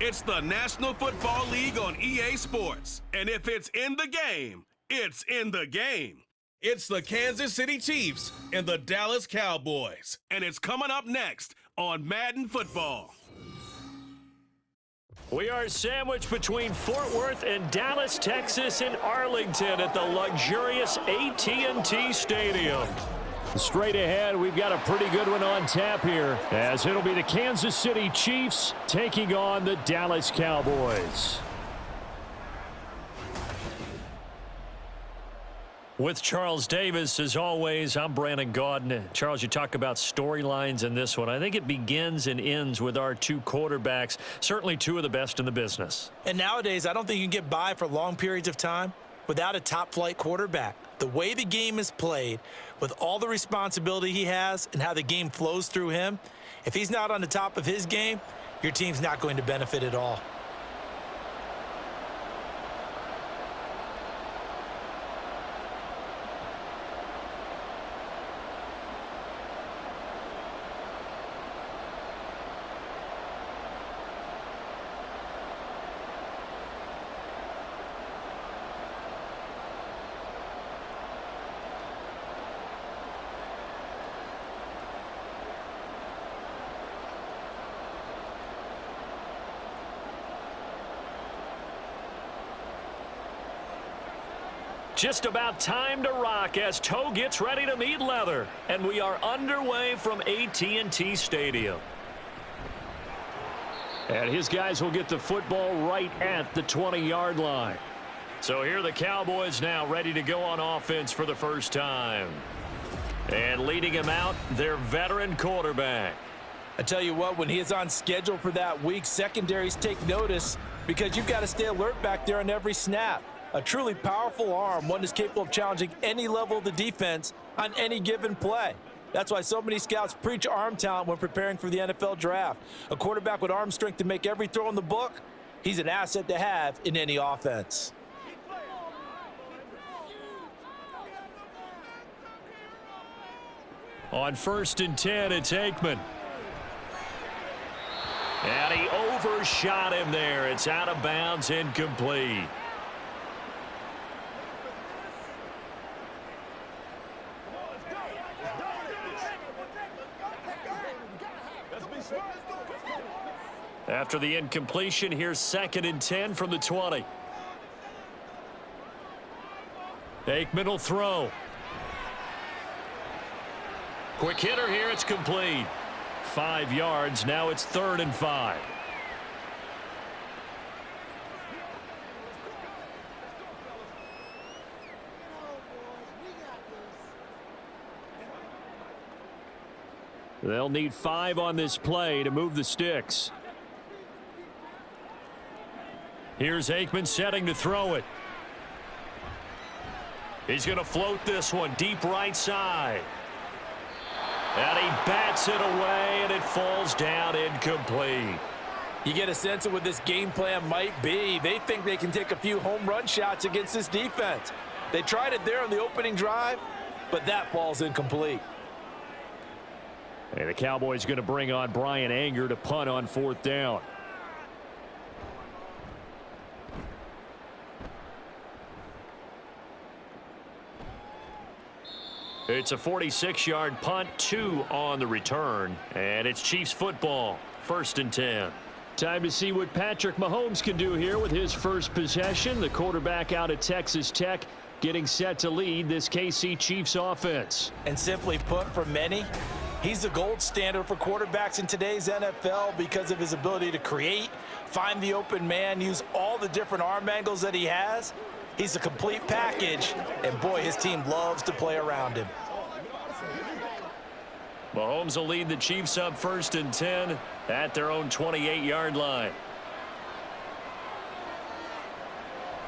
It's the National Football League on EA Sports. And if it's in the game, it's in the game. It's the Kansas City Chiefs and the Dallas Cowboys. And it's coming up next on Madden Football. We are sandwiched between Fort Worth and Dallas, Texas, in Arlington at the luxurious AT&T Stadium. Straight ahead, we've got a pretty good one on tap here, as it'll be the Kansas City Chiefs taking on the Dallas Cowboys. With Charles Davis, as always, I'm Brandon Gaudin. Charles, you talk about storylines in this one. I think it begins and ends with our two quarterbacks, certainly two of the best in the business. And nowadays, I don't think you can get by for long periods of time without a top-flight quarterback. The way the game is played, with all the responsibility he has and how the game flows through him, if he's not on the top of his game, your team's not going to benefit at all. Just about time to rock as toe gets ready to meet leather. And we are underway from AT&T Stadium. And his guys will get the football right at the 20-yard line. So here are the Cowboys now ready to go on offense for the first time. And leading him out, their veteran quarterback. I tell you what, when he is on schedule for that week, secondaries take notice because you've got to stay alert back there on every snap. A truly powerful arm, one is capable of challenging any level of the defense on any given play. That's why so many scouts preach arm talent when preparing for the NFL draft. A quarterback with arm strength to make every throw in the book, he's an asset to have in any offense. On 1st and 10, it's Aikman. And he overshot him there. It's out of bounds, incomplete. After the incompletion, here's 2nd and 10 from the 20. Aikman will throw. Quick hitter here, it's complete. 5 yards, now it's 3rd and 5. They'll need 5 on this play to move the sticks. Here's Aikman setting to throw it. He's going to float this one deep right side. And he bats it away, and it falls down incomplete. You get a sense of what this game plan might be. They think they can take a few home run shots against this defense. They tried it there on the opening drive, but that falls incomplete. And the Cowboys going to bring on Brian Anger to punt on 4th down. It's a 46-yard punt, 2 on the return, and it's Chiefs football, 1st and 10. Time to see what Patrick Mahomes can do here with his first possession. The quarterback out of Texas Tech getting set to lead this KC Chiefs offense. And simply put, for many, he's the gold standard for quarterbacks in today's NFL because of his ability to create, find the open man, use all the different arm angles that he has. He's a complete package, and boy, his team loves to play around him. Mahomes will lead the Chiefs up 1st and 10 at their own 28-yard line.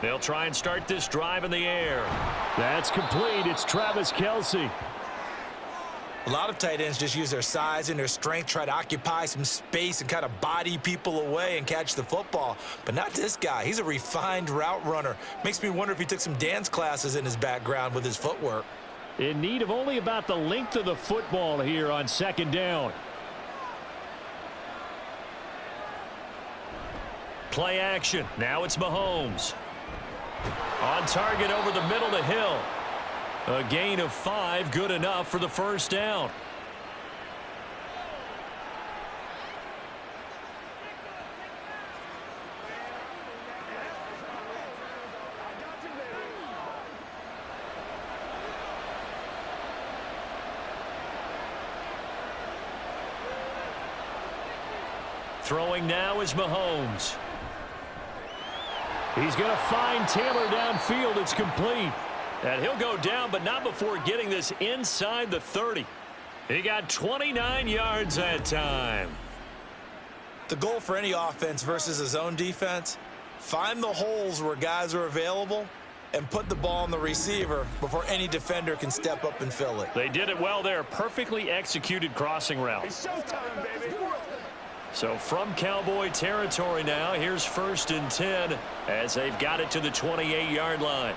They'll try and start this drive in the air. That's complete. It's Travis Kelce. A lot of tight ends just use their size and their strength, try to occupy some space and kind of body people away and catch the football. But not this guy. He's a refined route runner. Makes me wonder if he took some dance classes in his background with his footwork. In need of only about the length of the football here on 2nd down. play action. Now it's Mahomes. On target over the middle to Hill. A gain of 5, good enough for the first down. Throwing now is Mahomes. He's going to find Taylor downfield. It's complete. And he'll go down, but not before getting this inside the 30. He got 29 yards that time. The goal for any offense versus his own defense, find the holes where guys are available and put the ball on the receiver before any defender can step up and fill it. They did it well there. Perfectly executed crossing route. It's showtime, baby. So from Cowboy territory now, here's 1st and 10 as they've got it to the 28-yard line.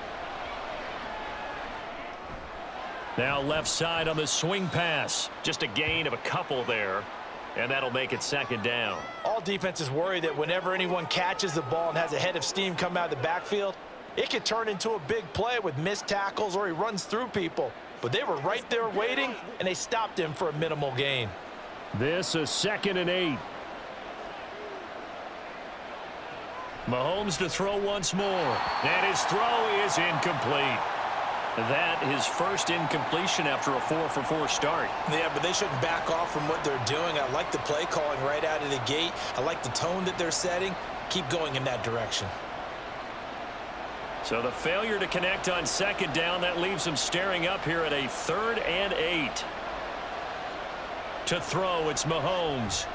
Now left side on the swing pass. Just a gain of a couple there, and that'll make it 2nd down. All defenses worry that whenever anyone catches the ball and has a head of steam come out of the backfield, it could turn into a big play with missed tackles or he runs through people. But they were right there waiting, and they stopped him for a minimal gain. This is 2nd and 8. Mahomes to throw once more. And his throw is incomplete. That his first incompletion after a 4-for-4 start. Yeah, but they shouldn't back off from what they're doing. I like the play calling right out of the gate. I like the tone that they're setting. Keep going in that direction. So the failure to connect on 2nd down, that leaves them staring up here at a 3rd and 8. To throw, it's Mahomes.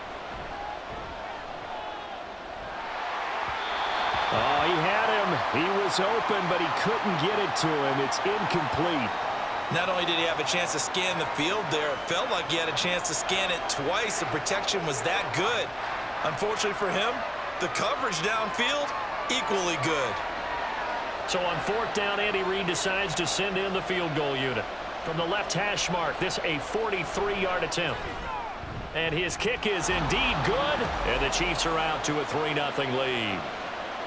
Oh, he had him. He was open, but he couldn't get it to him. It's incomplete. Not only did he have a chance to scan the field there, it felt like he had a chance to scan it twice. The protection was that good. Unfortunately for him, the coverage downfield, equally good. So on 4th down, Andy Reid decides to send in the field goal unit. From the left hash mark, this a 43-yard attempt. And his kick is indeed good, and the Chiefs are out to a 3-0 lead.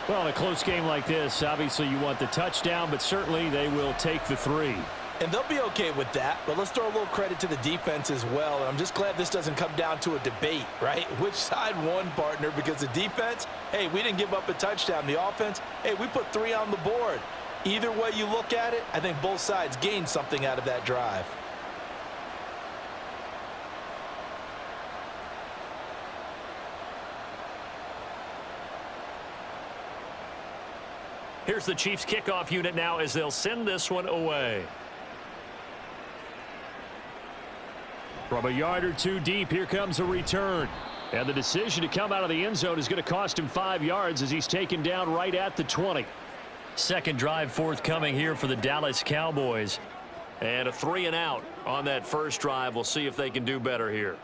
Well, in a close game like this, obviously you want the touchdown, but certainly they will take the 3. And they'll be okay with that, but let's throw a little credit to the defense as well. And I'm just glad this doesn't come down to a debate, right? Which side won, partner? Because the defense, hey, we didn't give up a touchdown. The offense, hey, we put 3 on the board. Either way you look at it, I think both sides gained something out of that drive. Here's the Chiefs kickoff unit now as they'll send this one away. From a yard or 2 deep, here comes a return. And the decision to come out of the end zone is going to cost him 5 yards as he's taken down right at the 20. 2nd drive forthcoming here for the Dallas Cowboys. And a 3-and-out on that first drive. We'll see if they can do better here.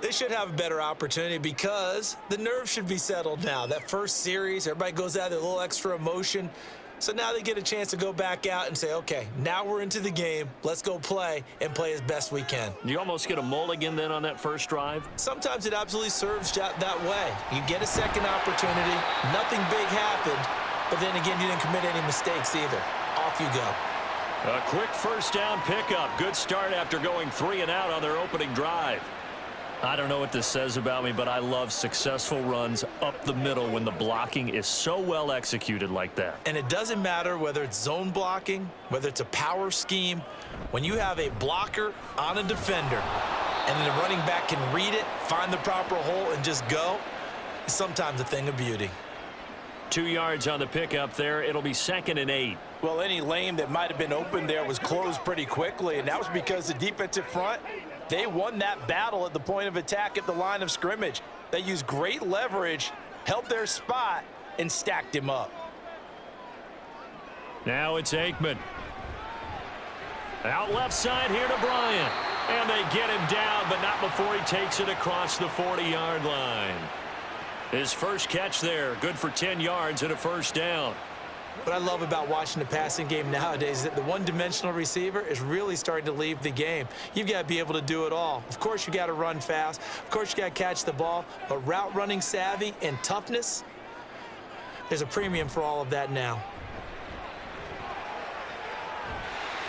They should have a better opportunity because the nerves should be settled now. That first series, everybody goes out with a little extra emotion. So now they get a chance to go back out and say, okay, now we're into the game. Let's go play and play as best we can. You almost get a mulligan then on that first drive? Sometimes it absolutely serves that way. You get a second opportunity. Nothing big happened. But then again, you didn't commit any mistakes either. Off you go. A quick first down pickup. Good start after going 3-and-out on their opening drive. I don't know what this says about me, but I love successful runs up the middle when the blocking is so well executed like that. And it doesn't matter whether it's zone blocking, whether it's a power scheme. When you have a blocker on a defender and the running back can read it, find the proper hole, and just go, it's sometimes a thing of beauty. 2 yards on the pickup there. It'll be 2nd and 8. Well, any lane that might have been open there was closed pretty quickly, and that was because the defensive front, they won that battle at the point of attack at the line of scrimmage. They used great leverage, held their spot, and stacked him up. Now it's Aikman. Out left side here to Bryant. And they get him down, but not before he takes it across the 40-yard line. His first catch there, good for 10 yards and a first down. What I love about watching the passing game nowadays is that the one-dimensional receiver is really starting to leave the game. You've got to be able to do it all. Of course, you got to run fast. Of course, you got to catch the ball. But route running savvy and toughness, There's a premium for all of that now.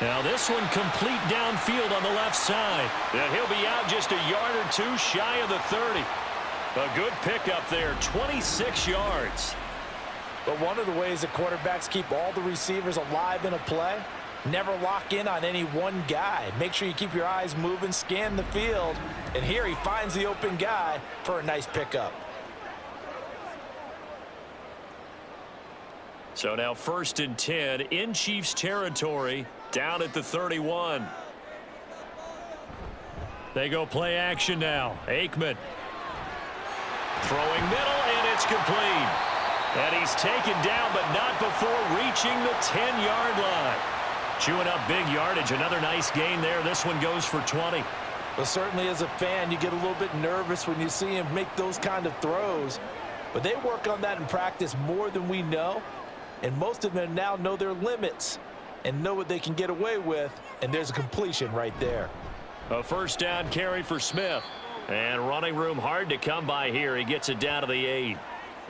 Now this one complete downfield on the left side. And he'll be out just a yard or two shy of the 30. A good pickup there, 26 yards. But one of the ways that quarterbacks keep all the receivers alive in a play, never lock in on any one guy. Make sure you keep your eyes moving, scan the field. And here he finds the open guy for a nice pickup. So now 1st and 10 in Chiefs territory, down at the 31. They go play action now. Aikman throwing middle, and it's complete. And he's taken down, but not before reaching the 10-yard line. Chewing up big yardage. Another nice gain there. This one goes for 20. Well, certainly as a fan, you get a little bit nervous when you see him make those kind of throws. But they work on that in practice more than we know. And most of them now know their limits and know what they can get away with. And there's a completion right there. A 1st down carry for Smith. And running room hard to come by here. He gets it down to the 8.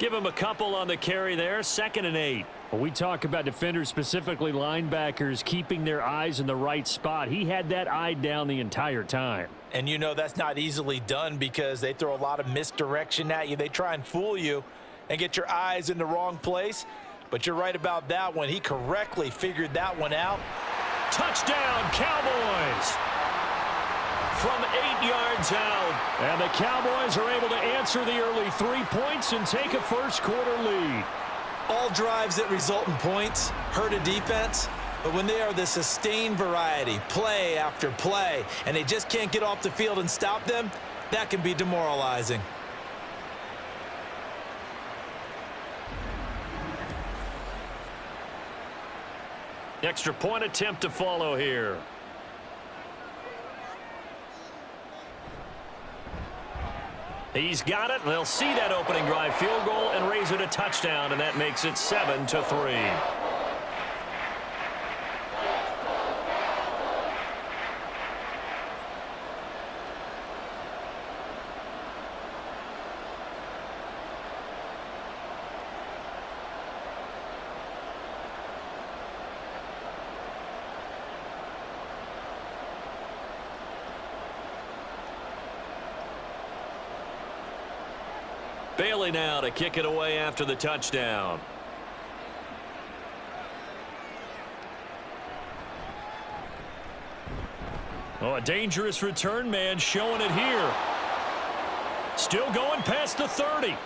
Give him a couple on the carry there. 2nd and 8. Well, we talk about defenders, specifically linebackers, keeping their eyes in the right spot. He had that eye down the entire time. And you know that's not easily done because they throw a lot of misdirection at you. They try and fool you and get your eyes in the wrong place. But you're right about that one. He correctly figured that one out. Touchdown, Cowboys! From 8 yards out. And the Cowboys are able to answer the early 3 points and take a 1st quarter lead. All drives that result in points hurt a defense. But when they are the sustained variety, play after play, and they just can't get off the field and stop them, that can be demoralizing. Extra point attempt to follow here. He's got it. They'll see that opening drive field goal and raise it a touchdown, and that makes it 7-3. Bailey now to kick it away after the touchdown. Oh, a dangerous return man showing it here. Still going past the 30.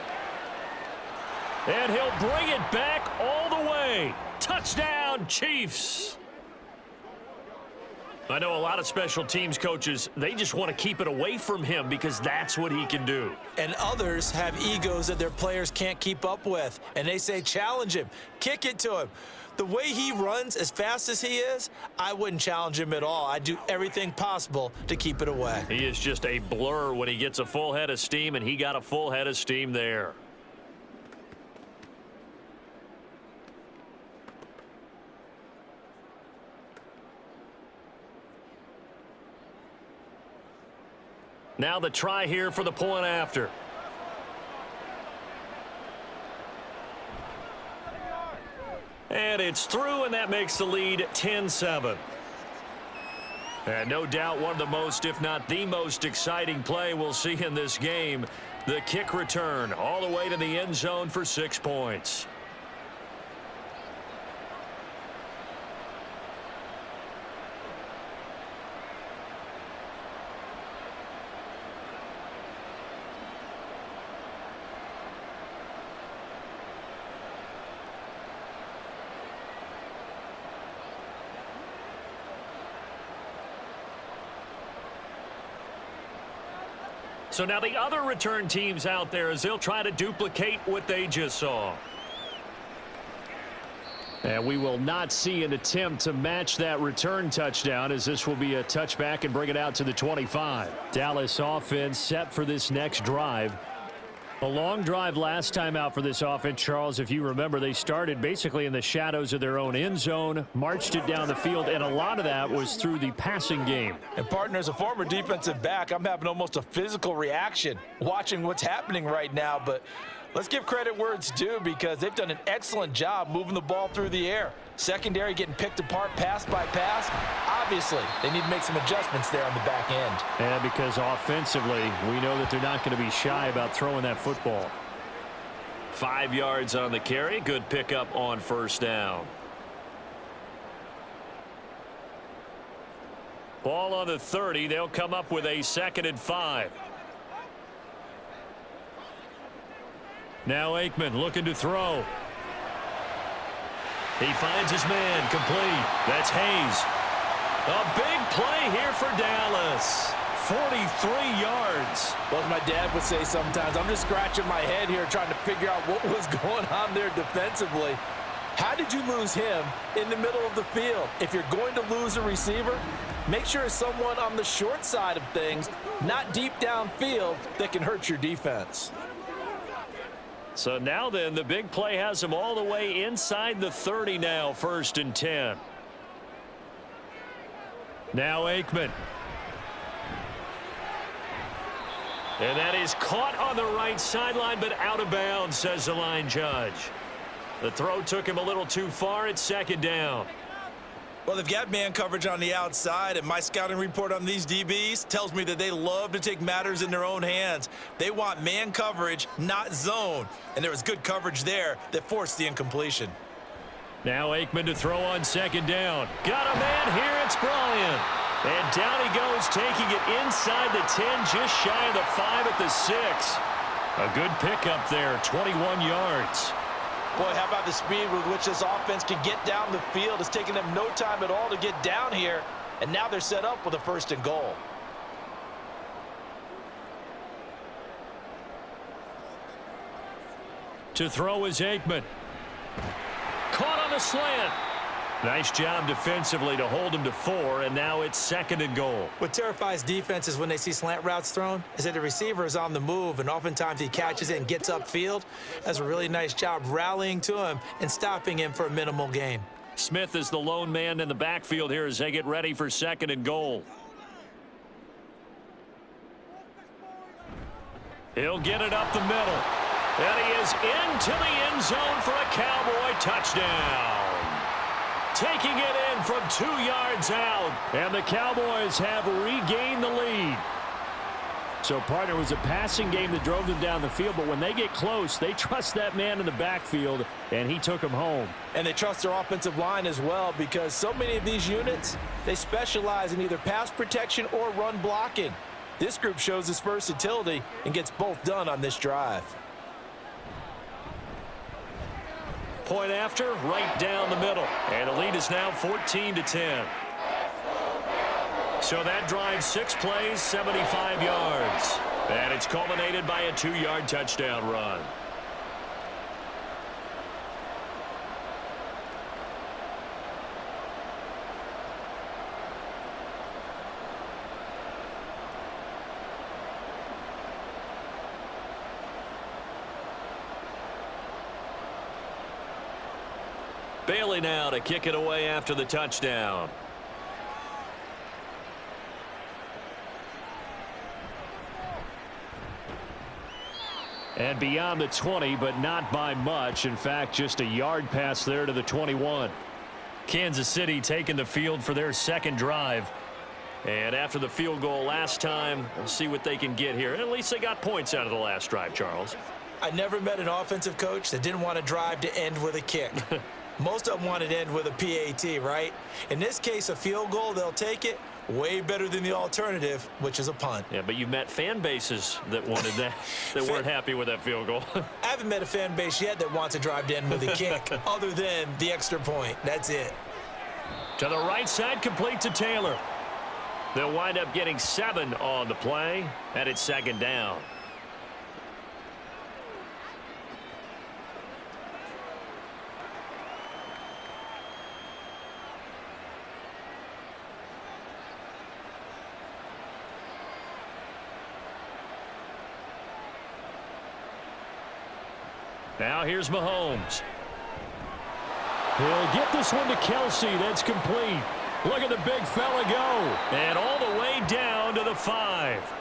And he'll bring it back all the way. Touchdown, Chiefs. I know a lot of special teams coaches, they just want to keep it away from him because that's what he can do. And others have egos that their players can't keep up with. And they say, challenge him, kick it to him. The way he runs as fast as he is, I wouldn't challenge him at all. I'd do everything possible to keep it away. He is just a blur when he gets a full head of steam, and he got a full head of steam there. Now the try here for the point after. And it's through, and that makes the lead 10-7. And no doubt one of the most, if not the most exciting play we'll see in this game. The kick return all the way to the end zone for 6 points. So now the other return teams out there as they'll try to duplicate what they just saw. And we will not see an attempt to match that return touchdown as this will be a touchback and bring it out to the 25. Dallas offense set for this next drive. A long drive last time out for this offense, Charles. If you remember, they started basically in the shadows of their own end zone, marched it down the field, and a lot of that was through the passing game. And, partner, as a former defensive back, I'm having almost a physical reaction watching what's happening right now. But Let's give credit where it's due because they've done an excellent job moving the ball through the air. Secondary getting picked apart pass by pass. Obviously, they need to make some adjustments there on the back end. And because offensively, we know that they're not going to be shy about throwing that football. 5 yards on the carry. Good pickup on first down. Ball on the 30. They'll come up with a 2nd and 5. Now Aikman looking to throw. He finds his man complete. That's Hayes. A big play here for Dallas. 43 yards. Well, as my dad would say sometimes, I'm just scratching my head here trying to figure out what was going on there defensively. How did you lose him in the middle of the field? If you're going to lose a receiver, make sure it's someone on the short side of things, not deep downfield, that can hurt your defense. So now then, the big play has him all the way inside the 30 now, 1st and 10. Now Aikman. And that is caught on the right sideline, but out of bounds, says the line judge. The throw took him a little too far. It's 2nd down. Well, they've got man coverage on the outside, and my scouting report on these DBs tells me that they love to take matters in their own hands. They want man coverage, not zone. And there was good coverage there that forced the incompletion. Now Aikman to throw on 2nd down. Got a man here. It's Bryant. And down he goes, taking it inside the 10, just shy of the 5 at the 6. A good pickup there, 21 yards. Boy, how about the speed with which this offense can get down the field? It's taken them no time at all to get down here, and now they're set up with a 1st and goal. To throw is Aikman. Caught on the slant. Nice job defensively to hold him to 4, and now it's 2nd and goal. What terrifies defenses when they see slant routes thrown is that the receiver is on the move, and oftentimes he catches it and gets upfield. Does a really nice job rallying to him and stopping him for a minimal gain. Smith is the lone man in the backfield here as they get ready for 2nd and goal. He'll get it up the middle. And he is into the end zone for a Cowboy touchdown. Taking it in from 2 yards out. And the Cowboys have regained the lead. So, partner, it was a passing game that drove them down the field, but when they get close, they trust that man in the backfield, and he took him home. And they trust their offensive line as well because so many of these units, they specialize in either pass protection or run blocking. This group shows its versatility and gets both done on this drive. Point after, right down the middle. And the lead is now 14-10. So that drive, 6 plays, 75 yards. And it's culminated by a 2-yard touchdown run. Bailey now to kick it away after the touchdown. And beyond the 20, but not by much. In fact, just a yard pass there to the 21. Kansas City taking the field for their 2nd drive. And after the field goal last time, we'll see what they can get here. At least they got points out of the last drive, Charles. I never met an offensive coach that didn't want to drive to end with a kick. Most of them wanted to end with a PAT, right? In this case, a field goal, they'll take it. Way better than the alternative, which is a punt. Yeah, but you met fan bases that wanted that, that weren't happy with that field goal. I haven't met a fan base yet that wants to drive to end with a kick, other than the extra point. That's it. To the right side, complete to Taylor. They'll wind up getting 7 on the play, and it's 2nd down. Now here's Mahomes. He'll get this one to Kelsey. That's complete. Look at the big fella go. And all the way down to the 5.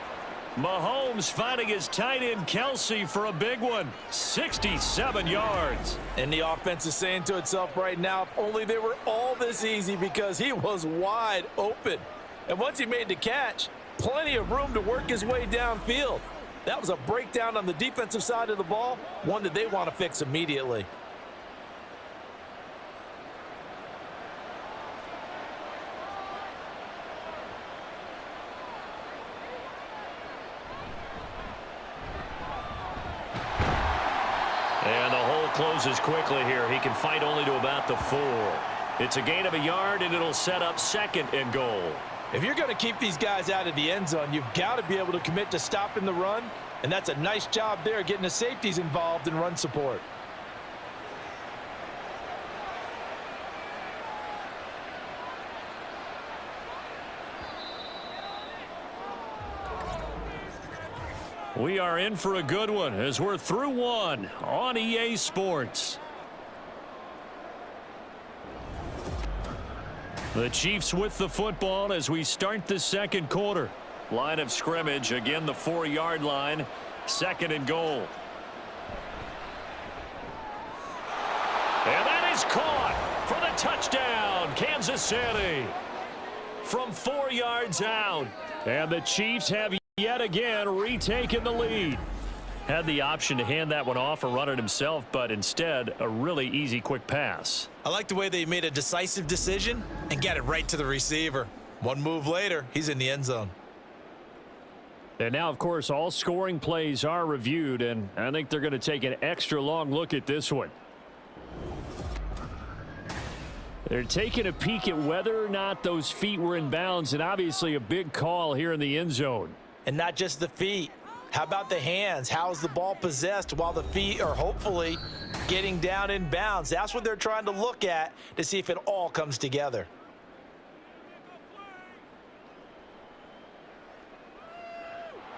Mahomes finding his tight end Kelsey for a big one. 67 yards. And the offense is saying to itself right now, if only they were all this easy, because he was wide open. And once he made the catch, plenty of room to work his way downfield. That was a breakdown on the defensive side of the ball, one that they want to fix immediately. And the hole closes quickly here. He can fight only to about the 4. It's a gain of a yard, and it'll set up 2nd and goal. If you're going to keep these guys out of the end zone, you've got to be able to commit to stopping the run, and that's a nice job there, getting the safeties involved in run support. We are in for a good one as we're through one on EA Sports. The Chiefs with the football as we start the 2nd quarter. Line of scrimmage, again the 4-yard line, 2nd and goal. And that is caught for the touchdown, Kansas City. From 4 yards out. And the Chiefs have yet again retaken the lead. Had the option to hand that one off or run it himself, but instead a really easy quick pass. I like the way they made a decisive decision and got it right to the receiver. One move later, he's in the end zone. And now, of course, all scoring plays are reviewed, and I think they're going to take an extra long look at this one. They're taking a peek at whether or not those feet were in bounds, and obviously a big call here in the end zone. And not just the feet. How about the hands? How is the ball possessed while the feet are hopefully getting down in bounds? That's what they're trying to look at to see if it all comes together.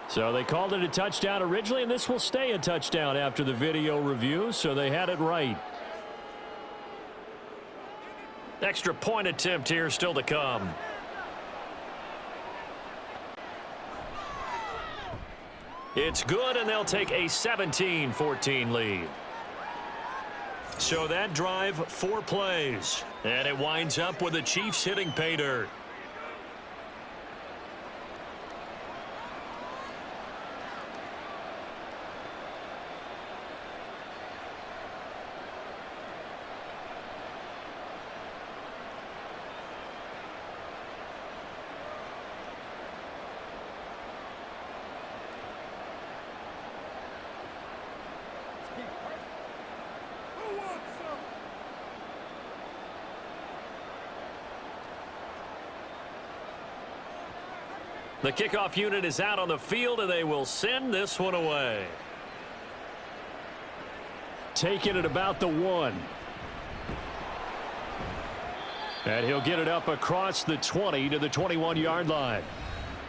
So they called it a touchdown originally, and this will stay a touchdown after the video review, so they had it right. Extra point attempt here still to come. It's good, and they'll take a 17-14 lead. So that drive, 4 plays. And it winds up with the Chiefs hitting pay dirt. The kickoff unit is out on the field, and they will send this one away. Taking it about the 1. And he'll get it up across the 20 to the 21-yard line.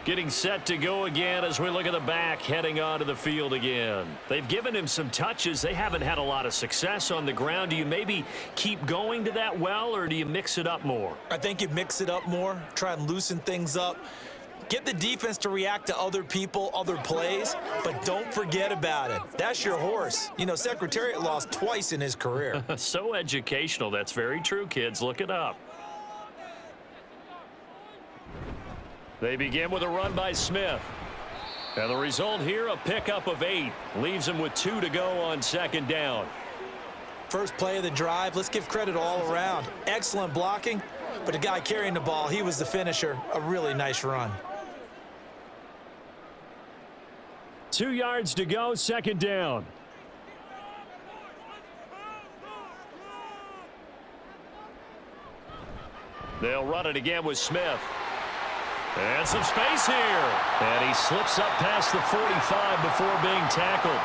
Getting set to go again as we look at the back heading onto the field again. They've given him some touches. They haven't had a lot of success on the ground. Do you maybe keep going to that well, or do you mix it up more? I think you mix it up more, try and loosen things up. Get the defense to react to other people, other plays, but don't forget about it. That's your horse. You know, Secretariat lost twice in his career. So educational. That's very true, kids. Look it up. They begin with a run by Smith. And the result here, a pickup of 8. Leaves him with 2 to go on 2nd down. First play of the drive, let's give credit all around. Excellent blocking, but the guy carrying the ball, he was the finisher. A really nice run. 2 yards to go, 2nd down. They'll run it again with Smith. And some space here. And he slips up past the 45 before being tackled.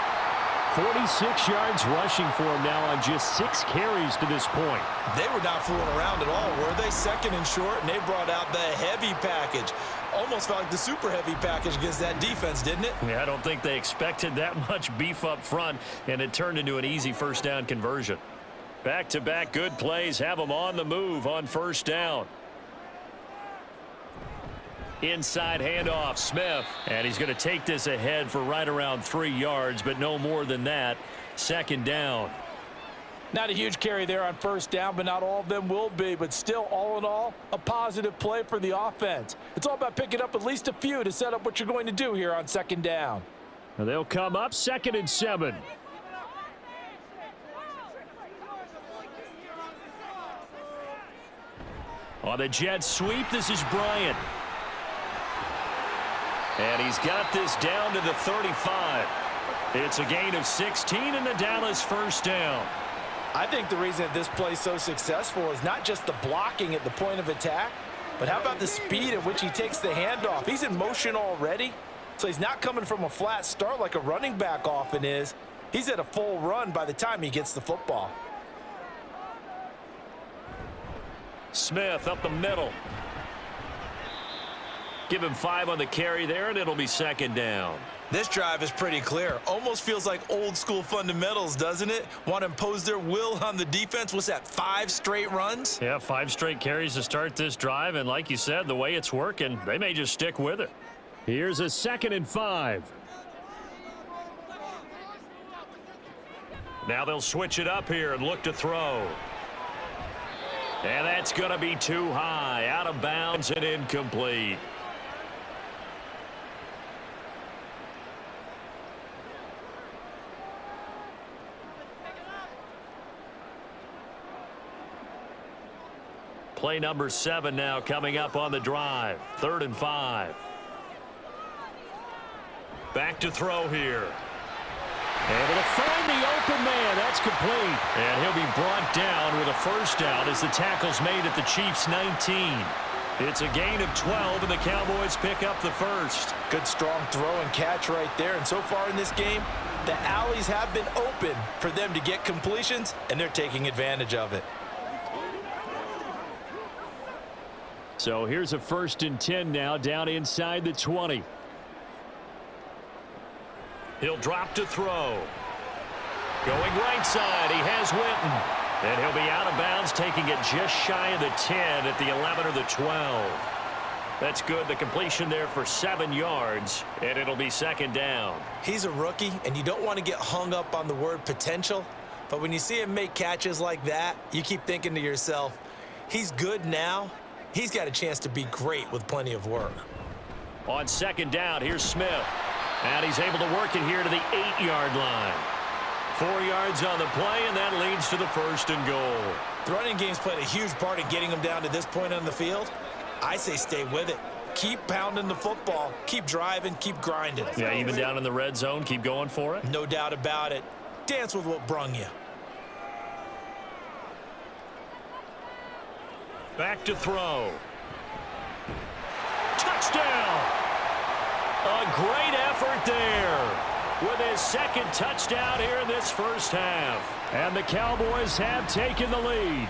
46 yards rushing for him now on just 6 carries to this point. They were not fooling around at all, were they? 2nd and short, and they brought out the heavy package. Almost felt like the super heavy package against that defense, didn't it? Yeah, I don't think they expected that much beef up front, and it turned into an easy 1st down conversion. Back-to-back good plays have them on the move on 1st down. Inside handoff, Smith. And he's going to take this ahead for right around 3 yards, but no more than that. Second down. Not a huge carry there on first down, but not all of them will be. But still, all in all, a positive play for the offense. It's all about picking up at least a few to set up what you're going to do here on second down. Now they'll come up 2nd and 7. On the jet sweep, this is Bryant. And he's got this down to the 35. It's a gain of 16 and the Dallas first down. I think the reason that this play is so successful is not just the blocking at the point of attack, but how about the speed at which he takes the handoff? He's in motion already, so he's not coming from a flat start like a running back often is. He's at a full run by the time he gets the football. Smith up the middle. Give him 5 on the carry there, and it'll be second down. This drive is pretty clear. Almost feels like old school fundamentals, doesn't it? Want to impose their will on the defense. What's that, 5 straight runs? Yeah, 5 straight carries to start this drive, and like you said, the way it's working, they may just stick with it. Here's a 2nd and 5. Now they'll switch it up here and look to throw. And that's going to be too high, out of bounds and incomplete. Play number 7 now coming up on the drive. 3rd and 5. Back to throw here. Able to find the open man. That's complete. And he'll be brought down with a first down as the tackle's made at the Chiefs' 19. It's a gain of 12, and the Cowboys pick up the first. Good strong throw and catch right there. And so far in this game, the alleys have been open for them to get completions, and they're taking advantage of it. So here's a 1st and 10 now down inside the 20. He'll drop to throw. Going right side, he has Witten. And he'll be out of bounds, taking it just shy of the 10 at the 11 or the 12. That's good. The completion there for 7 yards, and it'll be second down. He's a rookie, and you don't want to get hung up on the word potential. But when you see him make catches like that, you keep thinking to yourself, he's good now. He's got a chance to be great with plenty of work. On second down, here's Smith. And he's able to work it here to the 8-yard line. 4 yards on the play, and that leads to the 1st and goal. The running game's played a huge part in getting him down to this point on the field. I say stay with it. Keep pounding the football. Keep driving. Keep grinding. Yeah, even down in the red zone, keep going for it. No doubt about it. Dance with what brung you. Back to throw. Touchdown! A great effort there with his 2nd touchdown here in this first half. And the Cowboys have taken the lead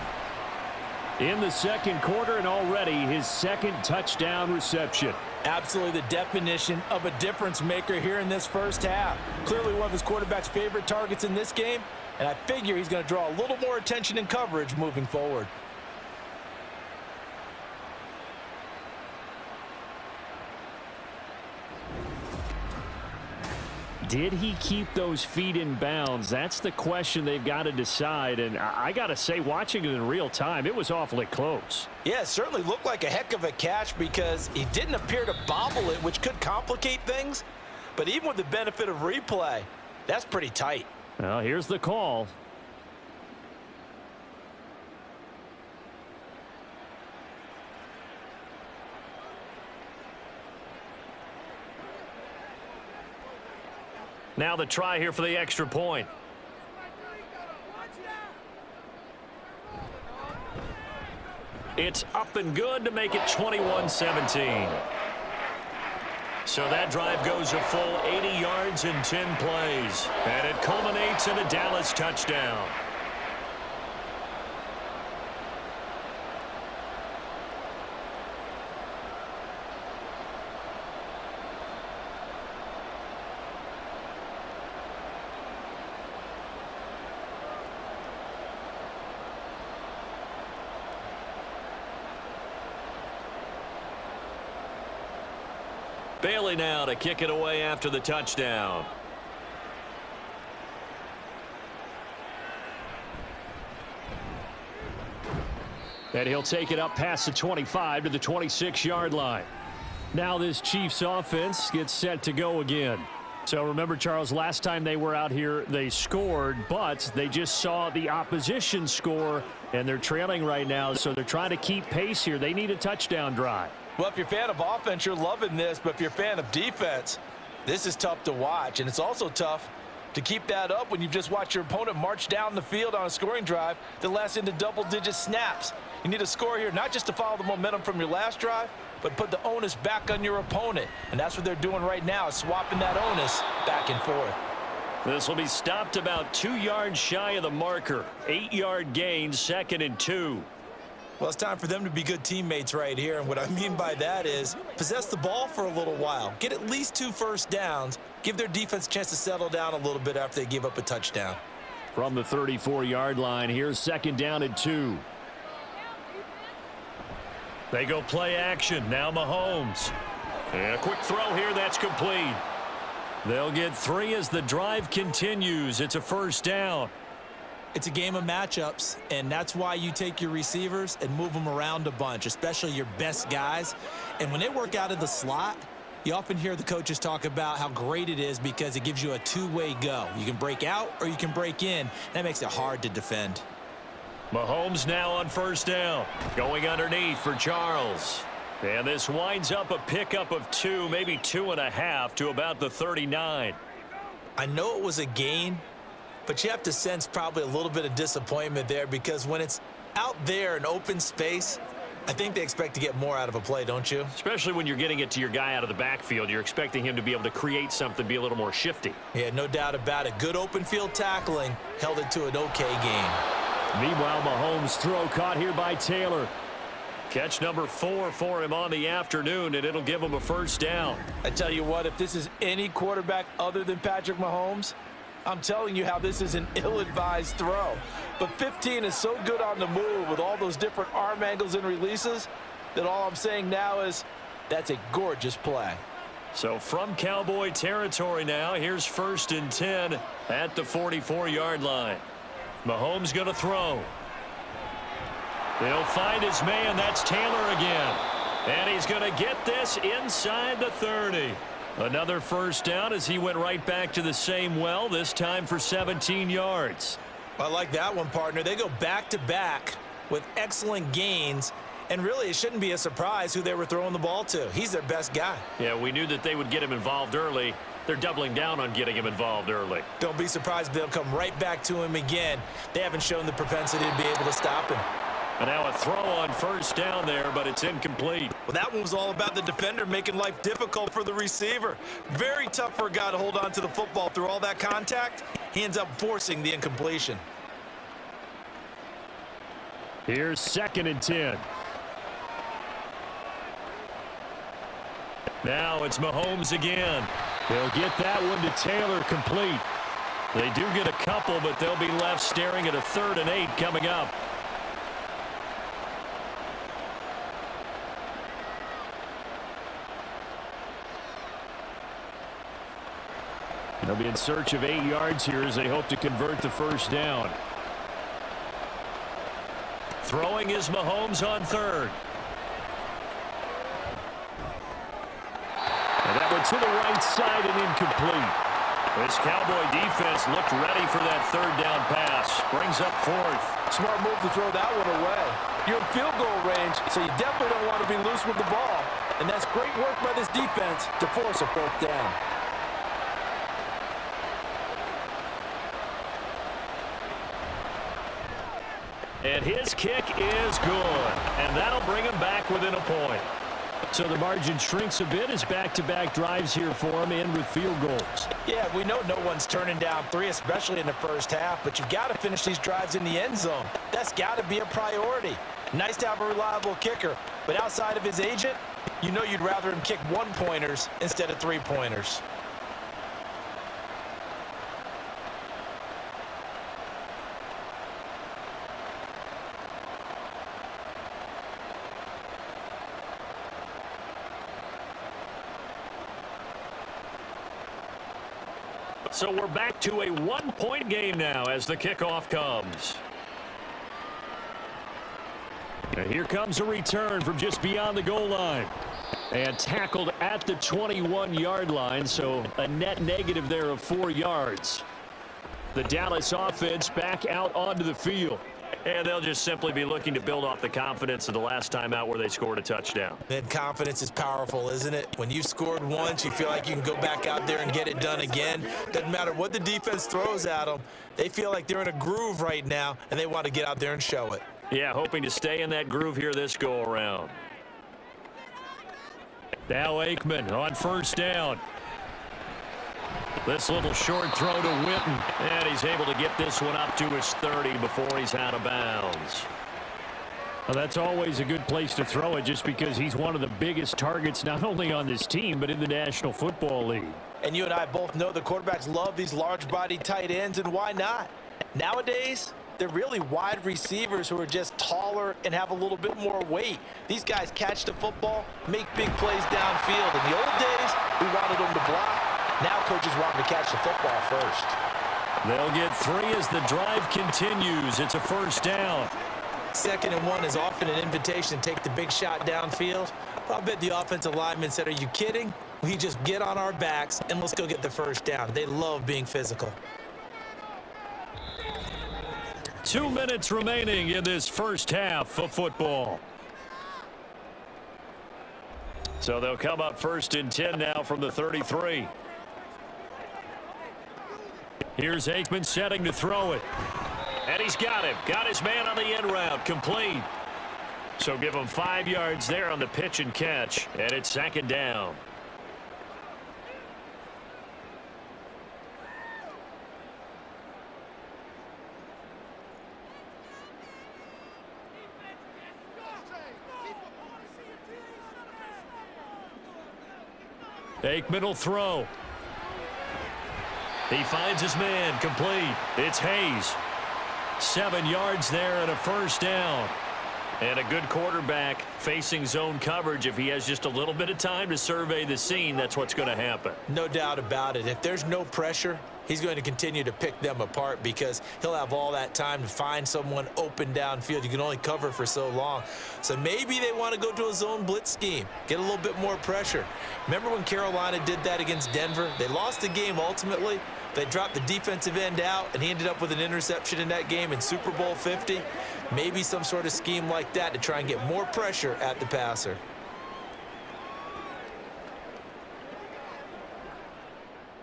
in the 2nd quarter, and already his 2nd touchdown reception. Absolutely the definition of a difference maker here in this first half. Clearly one of his quarterback's favorite targets in this game, and I figure he's going to draw a little more attention and coverage moving forward. Did he keep those feet in bounds? That's the question they've got to decide. And I got to say, watching it in real time, it was awfully close. Yeah, it certainly looked like a heck of a catch because he didn't appear to bobble it, which could complicate things. But even with the benefit of replay, that's pretty tight. Well, here's the call. Now the try here for the extra point. It's up and good to make it 21-17. So that drive goes a full 80 yards in 10 plays. And it culminates in a Dallas touchdown. Bailey now to kick it away after the touchdown. And he'll take it up past the 25 to the 26-yard line. Now this Chiefs offense gets set to go again. So remember, Charles, last time they were out here, they scored, but they just saw the opposition score, and they're trailing right now, so they're trying to keep pace here. They need a touchdown drive. Well, if you're a fan of offense, you're loving this, but if you're a fan of defense, this is tough to watch, and it's also tough to keep that up when you've just watched your opponent march down the field on a scoring drive that lasts into double-digit snaps. You need a score here, not just to follow the momentum from your last drive, but put the onus back on your opponent. And that's what they're doing right now, swapping that onus back and forth. This will be stopped about 2 yards shy of the marker. 8-yard gain, 2nd and 2. Well, it's time for them to be good teammates right here. And what I mean by that is possess the ball for a little while. Get at least 2 first downs. Give their defense a chance to settle down a little bit after they give up a touchdown. From the 34-yard line, here's 2nd down and 2. They go play action. Now Mahomes. And a quick throw here. That's complete. They'll get 3 as the drive continues. It's a first down. It's a game of matchups, and that's why you take your receivers and move them around a bunch, especially your best guys. And when they work out of the slot, you often hear the coaches talk about how great it is because it gives you a two-way go. You can break out or you can break in. That makes it hard to defend. Mahomes now on first down. Going underneath for Charles. And this winds up a pickup of 2, maybe 2.5 to about the 39. I know it was a gain, but you have to sense probably a little bit of disappointment there because when it's out there in open space, I think they expect to get more out of a play, don't you? Especially when you're getting it to your guy out of the backfield. You're expecting him to be able to create something, be a little more shifty. Yeah, no doubt about it. Good open field tackling held it to an okay game. Meanwhile, Mahomes' throw caught here by Taylor. Catch number 4 for him on the afternoon, and it'll give him a first down. I tell you what, if this is any quarterback other than Patrick Mahomes, I'm telling you how this is an ill-advised throw. But 15 is so good on the move with all those different arm angles and releases that all I'm saying now is that's a gorgeous play. So from Cowboy territory now, here's 1st and 10 at the 44-yard line. Mahomes going to throw. He'll find his man. That's Taylor again. And he's going to get this inside the 30. Another first down as he went right back to the same well, this time for 17 yards. I like that one, partner. They go back-to-back with excellent gains, and really it shouldn't be a surprise who they were throwing the ball to. He's their best guy. Yeah, we knew that they would get him involved early. They're doubling down on getting him involved early. Don't be surprised if they'll come right back to him again. They haven't shown the propensity to be able to stop him. And now a throw on first down there, but it's incomplete. Well, that one was all about the defender making life difficult for the receiver. Very tough for a guy to hold on to the football through all that contact. He ends up forcing the incompletion. Here's 2nd and 10. Now it's Mahomes again. They'll get that one to Taylor complete. They do get a couple, but they'll be left staring at a 3rd and 8 coming up. They'll be in search of 8 yards here as they hope to convert the first down. Throwing is Mahomes on 3rd. And that one to the right side and incomplete. This Cowboy defense looked ready for that 3rd down pass. Brings up 4th. Smart move to throw that one away. You're in field goal range, so you definitely don't want to be loose with the ball. And that's great work by this defense to force a 4th down. And his kick is good. And that'll bring him back within a point. So the margin shrinks a bit as back-to-back drives here for him and with field goals. Yeah, we know no one's turning down 3, especially in the first half, but you've got to finish these drives in the end zone. That's got to be a priority. Nice to have a reliable kicker, but outside of his agent, you know you'd rather him kick 1-pointers instead of 3-pointers. So we're back to a one-point game now as the kickoff comes. And here comes a return from just beyond the goal line. And tackled at the 21-yard line, so a net negative there of 4 yards. The Dallas offense back out onto the field. And they'll just simply be looking to build off the confidence of the last time out where they scored a touchdown. That confidence is powerful, isn't it? When you've scored once, you feel like you can go back out there and get it done again. Doesn't matter what the defense throws at them. They feel like they're in a groove right now, and they want to get out there and show it. Yeah, hoping to stay in that groove here this go-around. Now Aikman on first down. This little short throw to Witten, and he's able to get this one up to his 30 before he's out of bounds. Well, that's always a good place to throw it just because he's one of the biggest targets not only on this team but in the National Football League. And you and I both know the quarterbacks love these large-body tight ends, and why not? Nowadays, they're really wide receivers who are just taller and have a little bit more weight. These guys catch the football, make big plays downfield. In the old days, we wanted them to block. Now coaches want them to catch the football first. They'll get 3 as the drive continues. It's a first down. 2nd and 1 is often an invitation to take the big shot downfield. But I bet the offensive lineman said, are you kidding? We just get on our backs and let's go get the first down. They love being physical. 2 minutes remaining in this first half of football. So they'll come up 1st and 10 now from the 33. Here's Aikman setting to throw it. And he's got him. Got his man on the end route. Complete. So give him 5 yards there on the pitch and catch. And it's 2nd down. Aikman will throw. He finds his man. Complete. It's Hayes. 7 yards there and a first down. And a good quarterback facing zone coverage. If he has just a little bit of time to survey the scene, that's what's going to happen. No doubt about it. If there's no pressure, he's going to continue to pick them apart because he'll have all that time to find someone open downfield. You can only cover for so long. So maybe they want to go to a zone blitz scheme, get a little bit more pressure. Remember when Carolina did that against Denver? They lost the game ultimately. They dropped the defensive end out, and he ended up with an interception in that game in Super Bowl 50. Maybe some sort of scheme like that to try and get more pressure at the passer.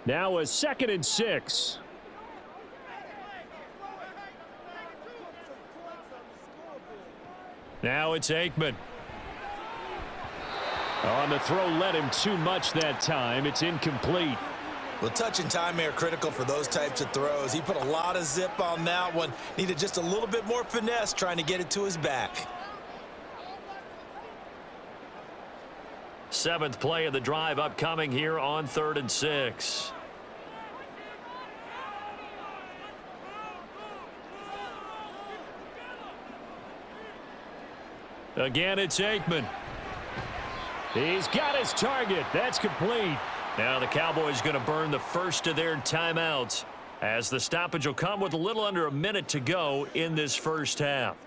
Now a 2nd and 6. Now it's Aikman. On the throw, led him too much that time. It's incomplete. Well, touch and time are critical for those types of throws. He put a lot of zip on that one. Needed just a little bit more finesse trying to get it to his back. 7th play of the drive upcoming here on 3rd and 6. Again, it's Aikman. He's got his target. That's complete. Now the Cowboys going to burn the first of their timeouts as the stoppage will come with a little under a minute to go in this first half.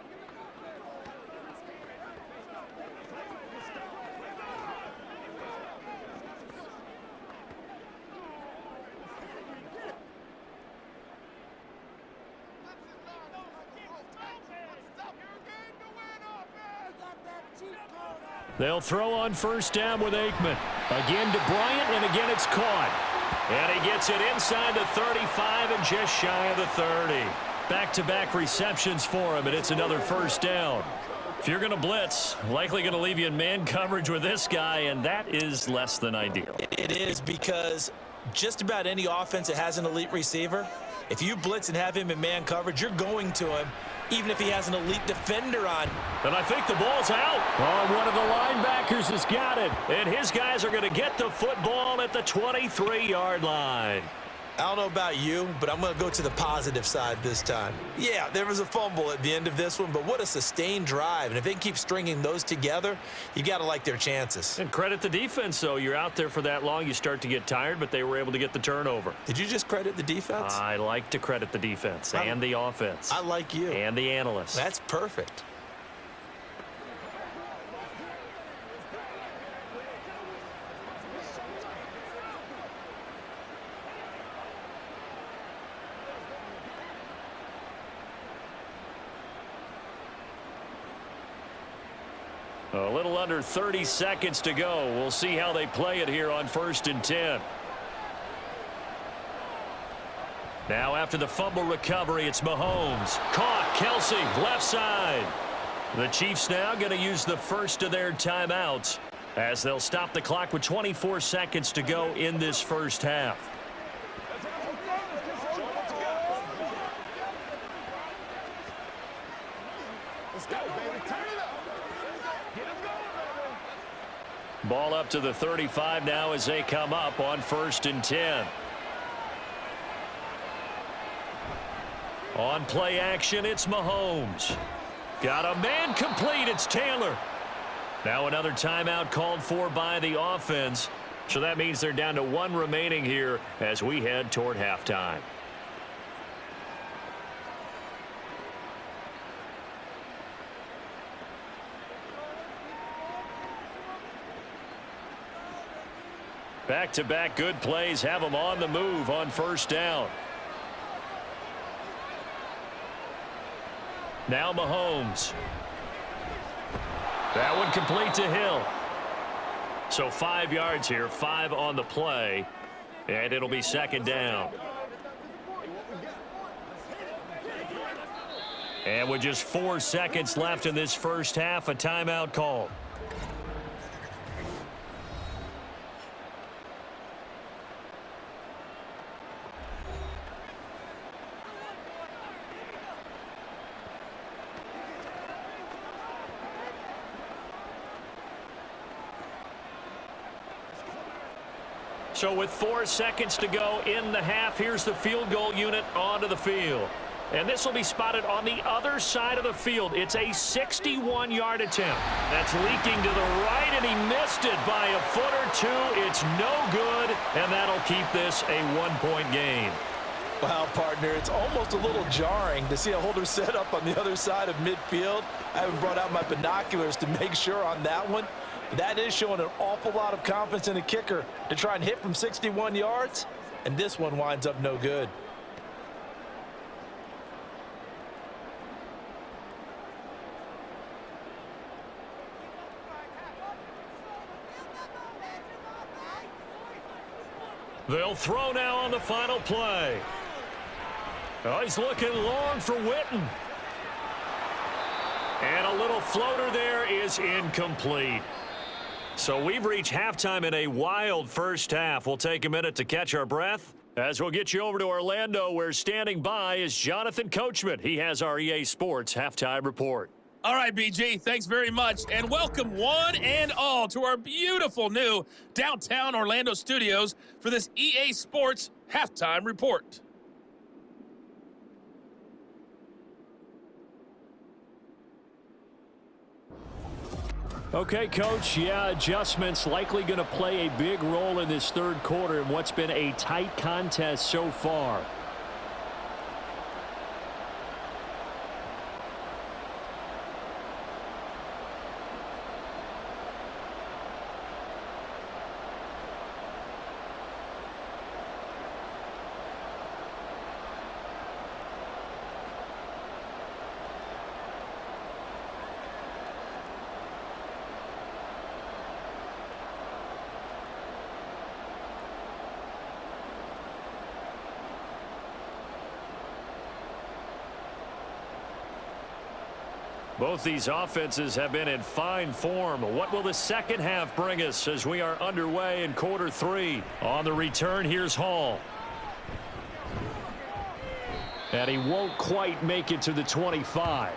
They'll throw on first down with Aikman. Again to Bryant, and again it's caught. And he gets it inside the 35 and just shy of the 30. Back-to-back receptions for him, and it's another first down. If you're going to blitz, likely going to leave you in man coverage with this guy, and that is less than ideal. It is because just about any offense that has an elite receiver, if you blitz and have him in man coverage, you're going to him, even if he has an elite defender on. And I think the ball's out. Oh, one of the linebackers has got it. And his guys are going to get the football at the 23-yard line. I don't know about you, but I'm going to go to the positive side this time. Yeah, there was a fumble at the end of this one, but what a sustained drive. And if they keep stringing those together, you got to like their chances. And credit the defense, though. You're out there for that long, you start to get tired, but they were able to get the turnover. Did you just credit the defense? I like to credit the defense and the offense. I like you. And the analysts. That's perfect. A little under 30 seconds to go. We'll see how they play it here on 1st and 10. Now after the fumble recovery, it's Mahomes. Caught. Kelsey, left side. The Chiefs now going to use the first of their timeouts as they'll stop the clock with 24 seconds to go in this first half. Ball up to the 35 now as they come up on 1st and 10. On play action, it's Mahomes. Got a man complete. It's Taylor. Now another timeout called for by the offense. So that means they're down to 1 remaining here as we head toward halftime. Back-to-back good plays have them on the move on 1st down. Now Mahomes. That one complete to Hill. So 5 yards here, 5 on the play, and it'll be 2nd down. And with just 4 seconds left in this first half, a timeout call. So with 4 seconds to go in the half, here's the field goal unit onto the field. And this will be spotted on the other side of the field. It's a 61-yard attempt. That's leaking to the right, and he missed it by a foot or two. It's no good, and that'll keep this a 1-point game. Wow, partner, it's almost a little jarring to see a holder set up on the other side of midfield. I haven't brought out my binoculars to make sure on that one. That is showing an awful lot of confidence in the kicker to try and hit from 61 yards, and this one winds up no good. They'll throw now on the final play. Oh, he's looking long for Witten. And a little floater there is incomplete. So we've reached halftime in a wild first half. We'll take a minute to catch our breath as we'll get you over to Orlando, where standing by is Jonathan Coachman. He has our EA Sports halftime report. All right, BG, thanks very much, and welcome one and all to our beautiful new downtown Orlando studios for this EA Sports halftime report. Okay, Coach, adjustments likely going to play a big role in this third quarter in what's been a tight contest so far. Both these offenses have been in fine form. What will the second half bring us as we are underway in quarter three? On the return, here's Hall. And he won't quite make it to the 25.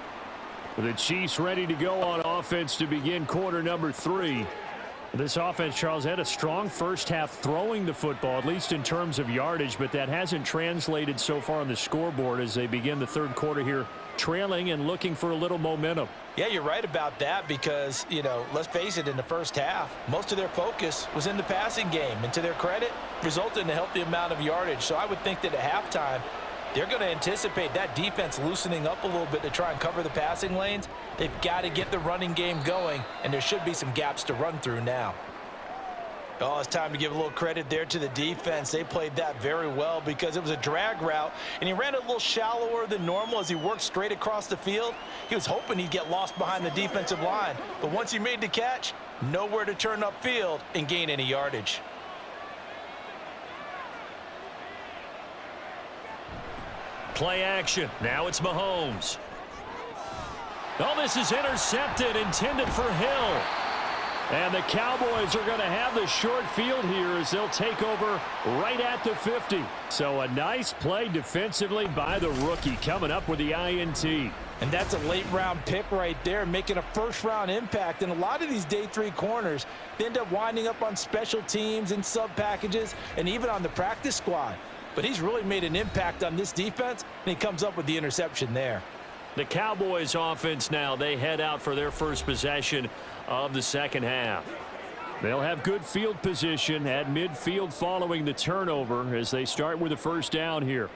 The Chiefs ready to go on offense to begin quarter number 3. This offense, Charles, had a strong first half throwing the football, at least in terms of yardage, but that hasn't translated so far on the scoreboard as they begin the third quarter here, trailing and looking for a little momentum. Yeah, you're right about that because, let's face it, in the first half, most of their focus was in the passing game. And to their credit, resulted in a healthy amount of yardage. So I would think that at halftime, they're going to anticipate that defense loosening up a little bit to try and cover the passing lanes. They've got to get the running game going, and there should be some gaps to run through now. Oh, it's time to give a little credit there to the defense. They played that very well because it was a drag route, and he ran a little shallower than normal as he worked straight across the field. He was hoping he'd get lost behind the defensive line, but once he made the catch, nowhere to turn upfield and gain any yardage. Play action. Now it's Mahomes. Oh, this is intercepted, intended for Hill. And the Cowboys are going to have the short field here as they'll take over right at the 50. So a nice play defensively by the rookie coming up with the INT. And that's a late-round pick right there, making a first-round impact. And a lot of these day 3 corners, they end up winding up on special teams and sub-packages and even on the practice squad. But he's really made an impact on this defense, and he comes up with the interception there. The Cowboys offense now, they head out for their first possession of the second half. They'll have good field position at midfield following the turnover as they start with a first down here.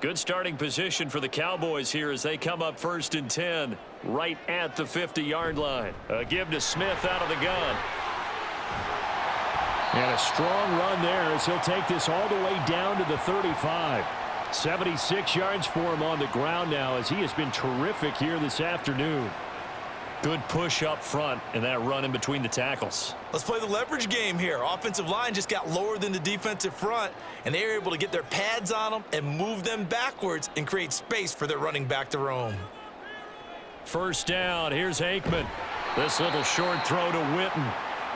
Good starting position for the Cowboys here as they come up 1st and 10 right at the 50-yard line. A give to Smith out of the gun. And a strong run there as he'll take this all the way down to the 35. 76 yards for him on the ground now as he has been terrific here this afternoon. Good push up front and that run in between the tackles. Let's play the leverage game here. Offensive line just got lower than the defensive front, and they were able to get their pads on them and move them backwards and create space for their running back to roam. First down, here's Aikman. This little short throw to Witten.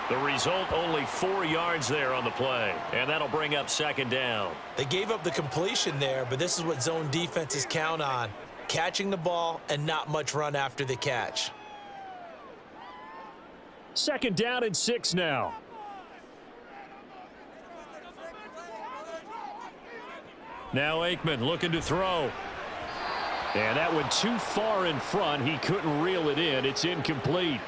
The result, only 4 yards there on the play, and that'll bring up second down. They gave up the completion there, but this is what zone defenses count on, catching the ball and not much run after the catch. Second down and 6 now. Now Aikman looking to throw. And that went too far in front. He couldn't reel it in. It's incomplete.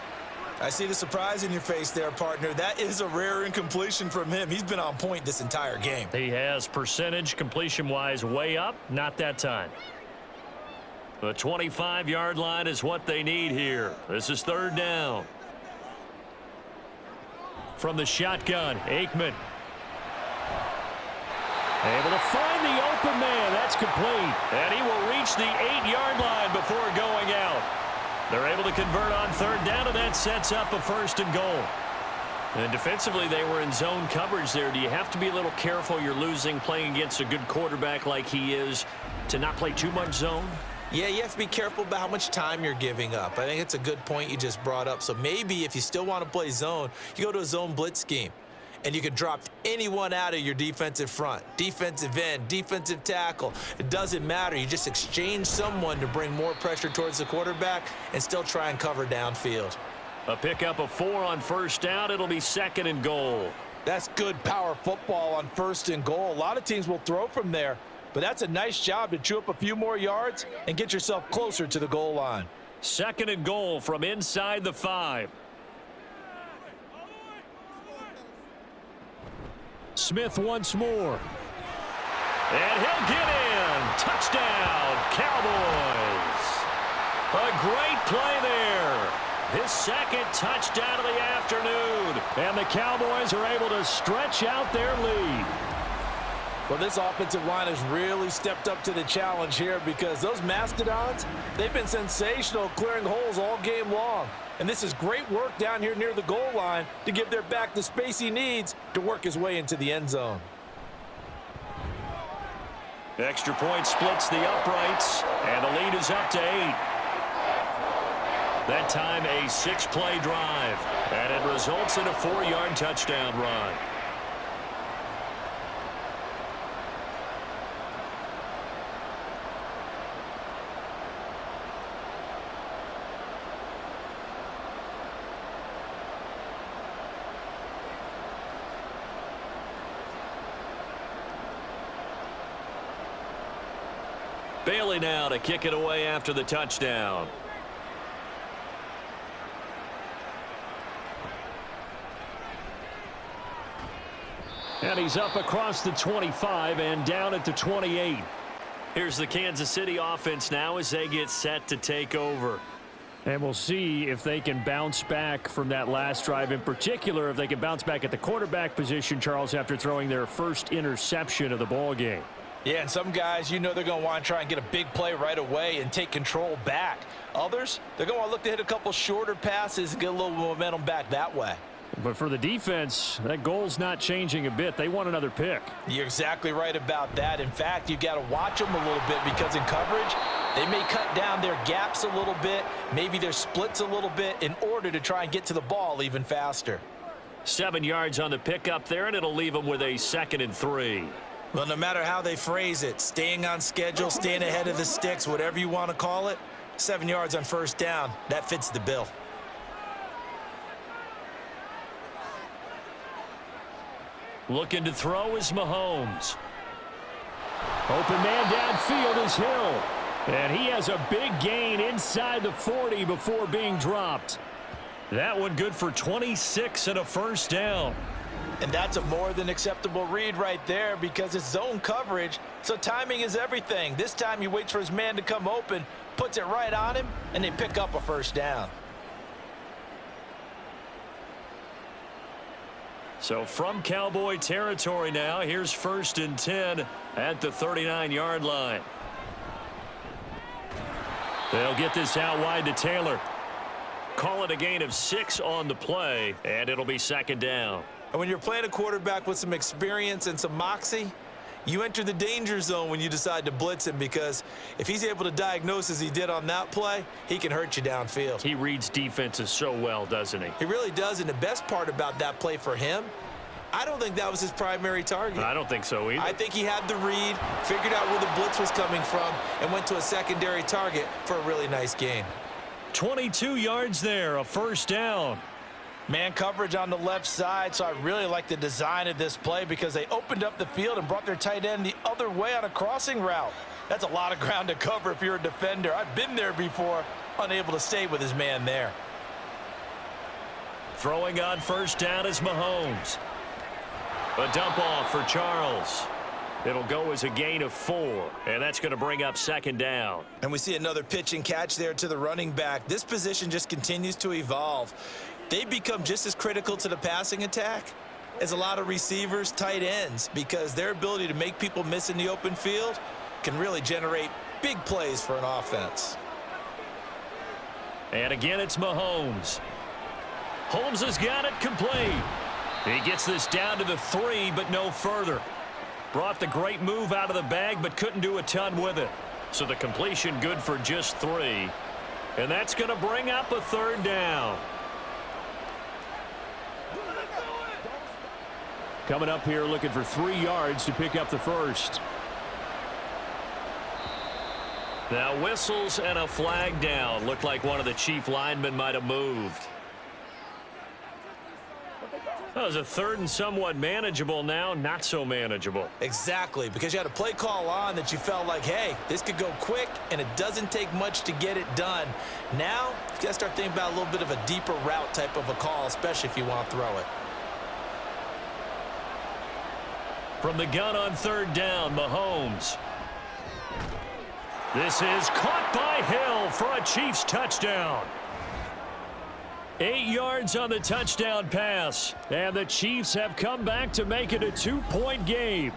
I see the surprise in your face there, partner. That is a rare incompletion from him. He's been on point this entire game. He has percentage completion-wise way up. Not that time. The 25-yard line is what they need here. This is third down. From the shotgun, Aikman. Able to find the open man. That's complete. And he will reach the 8-yard line before going out. They're able to convert on third down, and that sets up a 1st and goal. And defensively, they were in zone coverage there. Do you have to be a little careful you're losing playing against a good quarterback like he is to not play too much zone? Yeah, you have to be careful about how much time you're giving up. I think it's a good point you just brought up. So maybe if you still want to play zone, you go to a zone blitz scheme. And you can drop anyone out of your defensive front, defensive end, defensive tackle. It doesn't matter. You just exchange someone to bring more pressure towards the quarterback and still try and cover downfield. A pickup of 4 on first down. It'll be 2nd and goal. That's good power football on 1st and goal. A lot of teams will throw from there, but that's a nice job to chew up a few more yards and get yourself closer to the goal line. 2nd and goal from inside the 5. Smith once more. And he'll get in. Touchdown, Cowboys. A great play there. His 2nd touchdown of the afternoon. And the Cowboys are able to stretch out their lead. Well, this offensive line has really stepped up to the challenge here because those Mastodons, they've been sensational clearing holes all game long. And this is great work down here near the goal line to give their back the space he needs to work his way into the end zone. Extra point splits the uprights, and the lead is up to 8. That time a 6-play drive, and it results in a 4-yard touchdown run. Bailey now to kick it away after the touchdown. And he's up across the 25 and down at the 28. Here's the Kansas City offense now as they get set to take over. And we'll see if they can bounce back from that last drive. In particular, if they can bounce back at the quarterback position, Charles, after throwing their first interception of the ball game. Yeah, and some guys, you know they're going to want to try and get a big play right away and take control back. Others, they're going to want to look to hit a couple shorter passes and get a little momentum back that way. But for the defense, that goal's not changing a bit. They want another pick. You're exactly right about that. In fact, you got to watch them a little bit because in coverage, they may cut down their gaps a little bit, maybe their splits a little bit in order to try and get to the ball even faster. 7 yards on the pickup there, and it'll leave them with a 2nd and 3. Well, no matter how they phrase it, staying on schedule, staying ahead of the sticks, whatever you want to call it, 7 yards on first down, that fits the bill. Looking to throw is Mahomes. Open man downfield is Hill. And he has a big gain inside the 40 before being dropped. That one good for 26 and a first down. And that's a more than acceptable read right there because it's zone coverage, so timing is everything. This time he waits for his man to come open, puts it right on him, and they pick up a first down. So from Cowboy territory now, here's 1st and 10 at the 39-yard line. They'll get this out wide to Taylor. Call it a gain of 6 on the play, and it'll be 2nd down. And when you're playing a quarterback with some experience and some moxie, you enter the danger zone when you decide to blitz him because if he's able to diagnose as he did on that play, he can hurt you downfield. He reads defenses so well, doesn't he? He really does, and the best part about that play for him, I don't think that was his primary target. I don't think so either. I think he had the read, figured out where the blitz was coming from, and went to a secondary target for a really nice gain. 22 yards there, a first down. Man coverage on the left side, so I really like the design of this play because they opened up the field and brought their tight end the other way on a crossing route. That's a lot of ground to cover if you're a defender. I've been there before, unable to stay with his man there. Throwing on first down is Mahomes. A dump off for Charles. It'll go as a gain of 4, and that's going to bring up 2nd down. And we see another pitch and catch there to the running back. This position just continues to evolve. They become just as critical to the passing attack as a lot of receivers, tight ends, because their ability to make people miss in the open field can really generate big plays for an offense. And again, it's Mahomes. Holmes has got it complete. He gets this down to the 3, but no further. Brought the great move out of the bag, but couldn't do a ton with it. So the completion good for just 3. And that's going to bring up a 3rd down. Coming up here looking for 3 yards to pick up the first. Now whistles and a flag down. Looked like one of the chief linemen might have moved. That was a 3rd and somewhat manageable, now not so manageable. Exactly, because you had a play call on that you felt like, hey, this could go quick, and it doesn't take much to get it done. Now, you got to start thinking about a little bit of a deeper route type of a call, especially if you want to throw it. From the gun on 3rd down, Mahomes. This is caught by Hill for a Chiefs touchdown. 8 yards on the touchdown pass, and the Chiefs have come back to make it a 2-point game.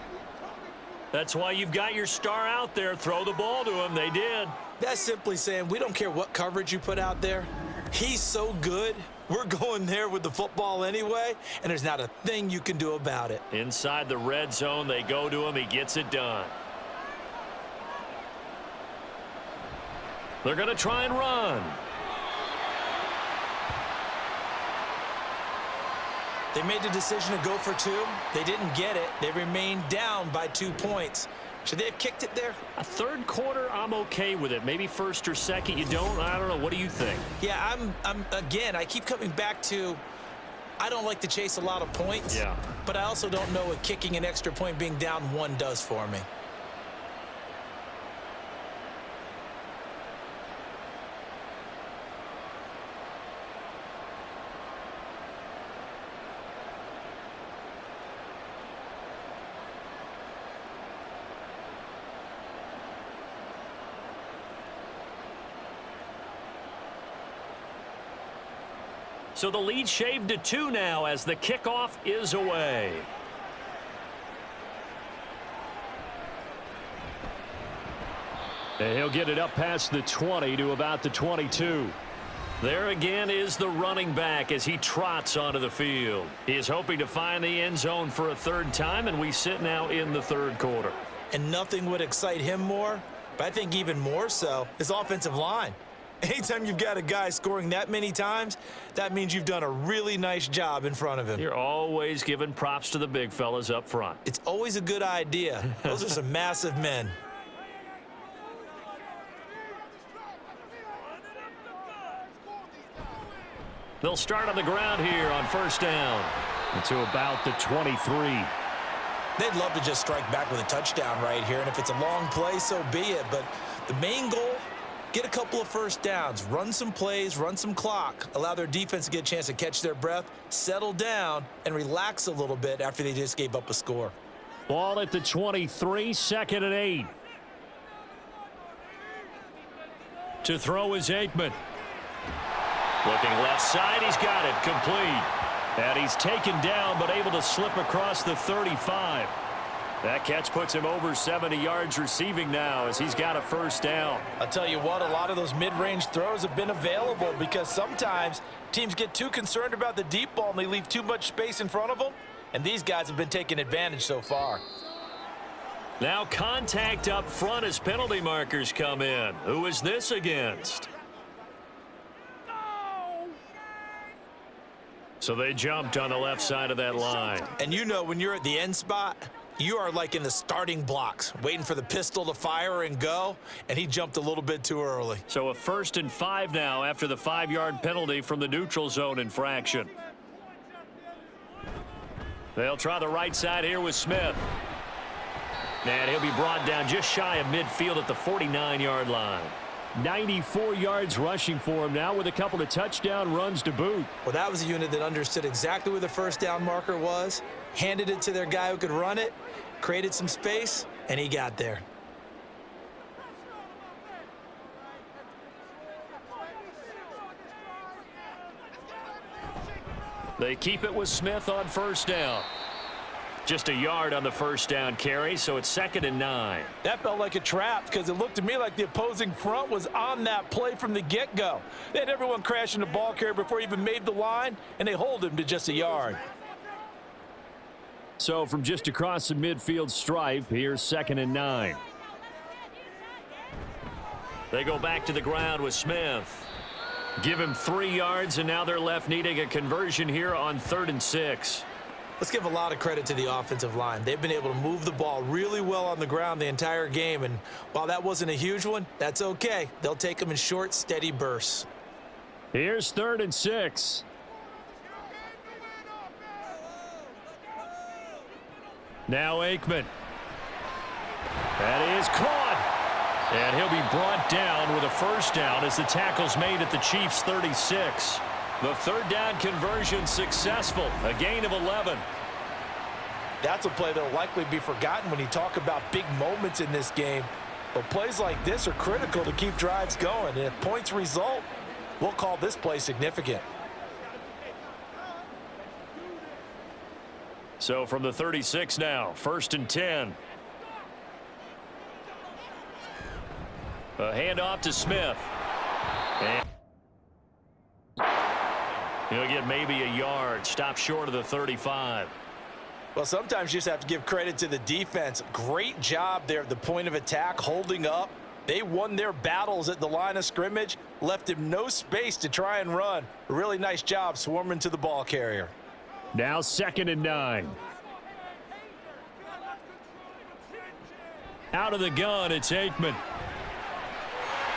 That's why you've got your star out there. Throw the ball to him. They did. That's simply saying we don't care what coverage you put out there. He's so good. We're going there with the football anyway, and there's not a thing you can do about it. Inside the red zone, they go to him. He gets it done. They're going to try and run. They made the decision to go for 2. They didn't get it. They remained down by 2 points. Should they have kicked it there? A 3rd quarter, I'm okay with it. Maybe 1st or 2nd, you don't. I don't know. What do you think? Yeah, again, I keep coming back to I don't like to chase a lot of points. Yeah. But I also don't know what kicking an extra point being down 1 does for me. So the lead shaved to 2 now as the kickoff is away. And he'll get it up past the 20 to about the 22. There again is the running back as he trots onto the field. He is hoping to find the end zone for a third time, and we sit now in the third quarter. And nothing would excite him more, but I think even more so, his offensive line. Anytime you've got a guy scoring that many times, that means you've done a really nice job in front of him. You're always giving props to the big fellas up front. It's always a good idea. Those are some massive men. They'll start on the ground here on first down. To about the 23. They'd love to just strike back with a touchdown right here, and if it's a long play, so be it. But the main goal, get a couple of first downs, run some plays, run some clock, allow their defense to get a chance to catch their breath, settle down, and relax a little bit after they just gave up a score. Ball at the 23, 2nd and 8. To throw is Aikman. Looking left side, he's got it, complete. And he's taken down, but able to slip across the 35. That catch puts him over 70 yards receiving now as he's got a first down. I'll tell you what, a lot of those mid-range throws have been available because sometimes teams get too concerned about the deep ball and they leave too much space in front of them, and these guys have been taking advantage so far. Now contact up front as penalty markers come in. Who is this against? So they jumped on the left side of that line. And you know when you're at the end spot, you are like in the starting blocks, waiting for the pistol to fire and go, and he jumped a little bit too early. So a 1st and 5 now after the 5-yard penalty from the neutral zone infraction. They'll try the right side here with Smith. And he'll be brought down just shy of midfield at the 49-yard line. 94 yards rushing for him now with a couple of touchdown runs to boot. Well, that was a unit that understood exactly where the first down marker was, handed it to their guy who could run it, created some space, and he got there. They keep it with Smith on first down. Just a yard on the first down carry, so it's 2nd and 9. That felt like a trap because it looked to me like the opposing front was on that play from the get-go. They had everyone crashing the ball carrier before he even made the line, and they hold him to just a yard. So from just across the midfield stripe, here's 2nd and 9. They go back to the ground with Smith. Give him 3 yards, and now they're left needing a conversion here on 3rd and 6. Let's give a lot of credit to the offensive line. They've been able to move the ball really well on the ground the entire game, and while that wasn't a huge one, that's okay. They'll take them in short, steady bursts. Here's 3rd and 6. Now Aikman. That is caught. And he'll be brought down with a first down as the tackle's made at the Chiefs' 36. The 3rd down conversion successful, a gain of 11. That's a play that will likely be forgotten when you talk about big moments in this game. But plays like this are critical to keep drives going. And if points result, we'll call this play significant. So from the 36 now, 1st and 10. A handoff to Smith. And he'll get maybe a yard. Stop short of the 35. Well, sometimes you just have to give credit to the defense. Great job there at the point of attack, holding up. They won their battles at the line of scrimmage, left him no space to try and run. A really nice job swarming to the ball carrier. Now 2nd and 9. Out of the gun, it's Aikman.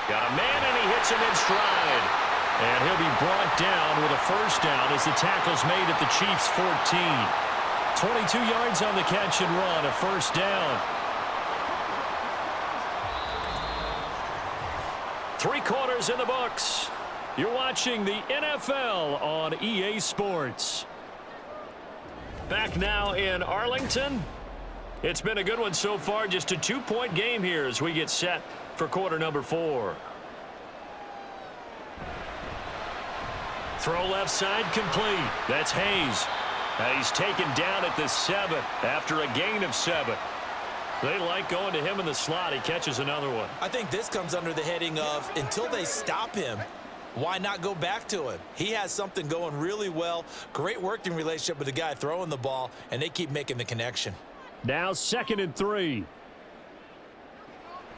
Got a man, and he hits him in stride. And he'll be brought down with a first down as the tackle's made at the Chiefs' 14. 22 yards on the catch and run, a first down. 3 quarters in the books. You're watching the NFL on EA Sports. Back now in Arlington. It's been a good one so far. Just a 2-point game here as we get set for quarter number 4. throw left side complete. That's Hayes. He's taken down at the 7 after a gain of 7. They like going to him in the slot. He catches another one. I think this comes under the heading of until they stop him, why not go back to him? He has something going really well. Great working relationship with the guy throwing the ball, and they keep making the connection. Now 2nd and 3.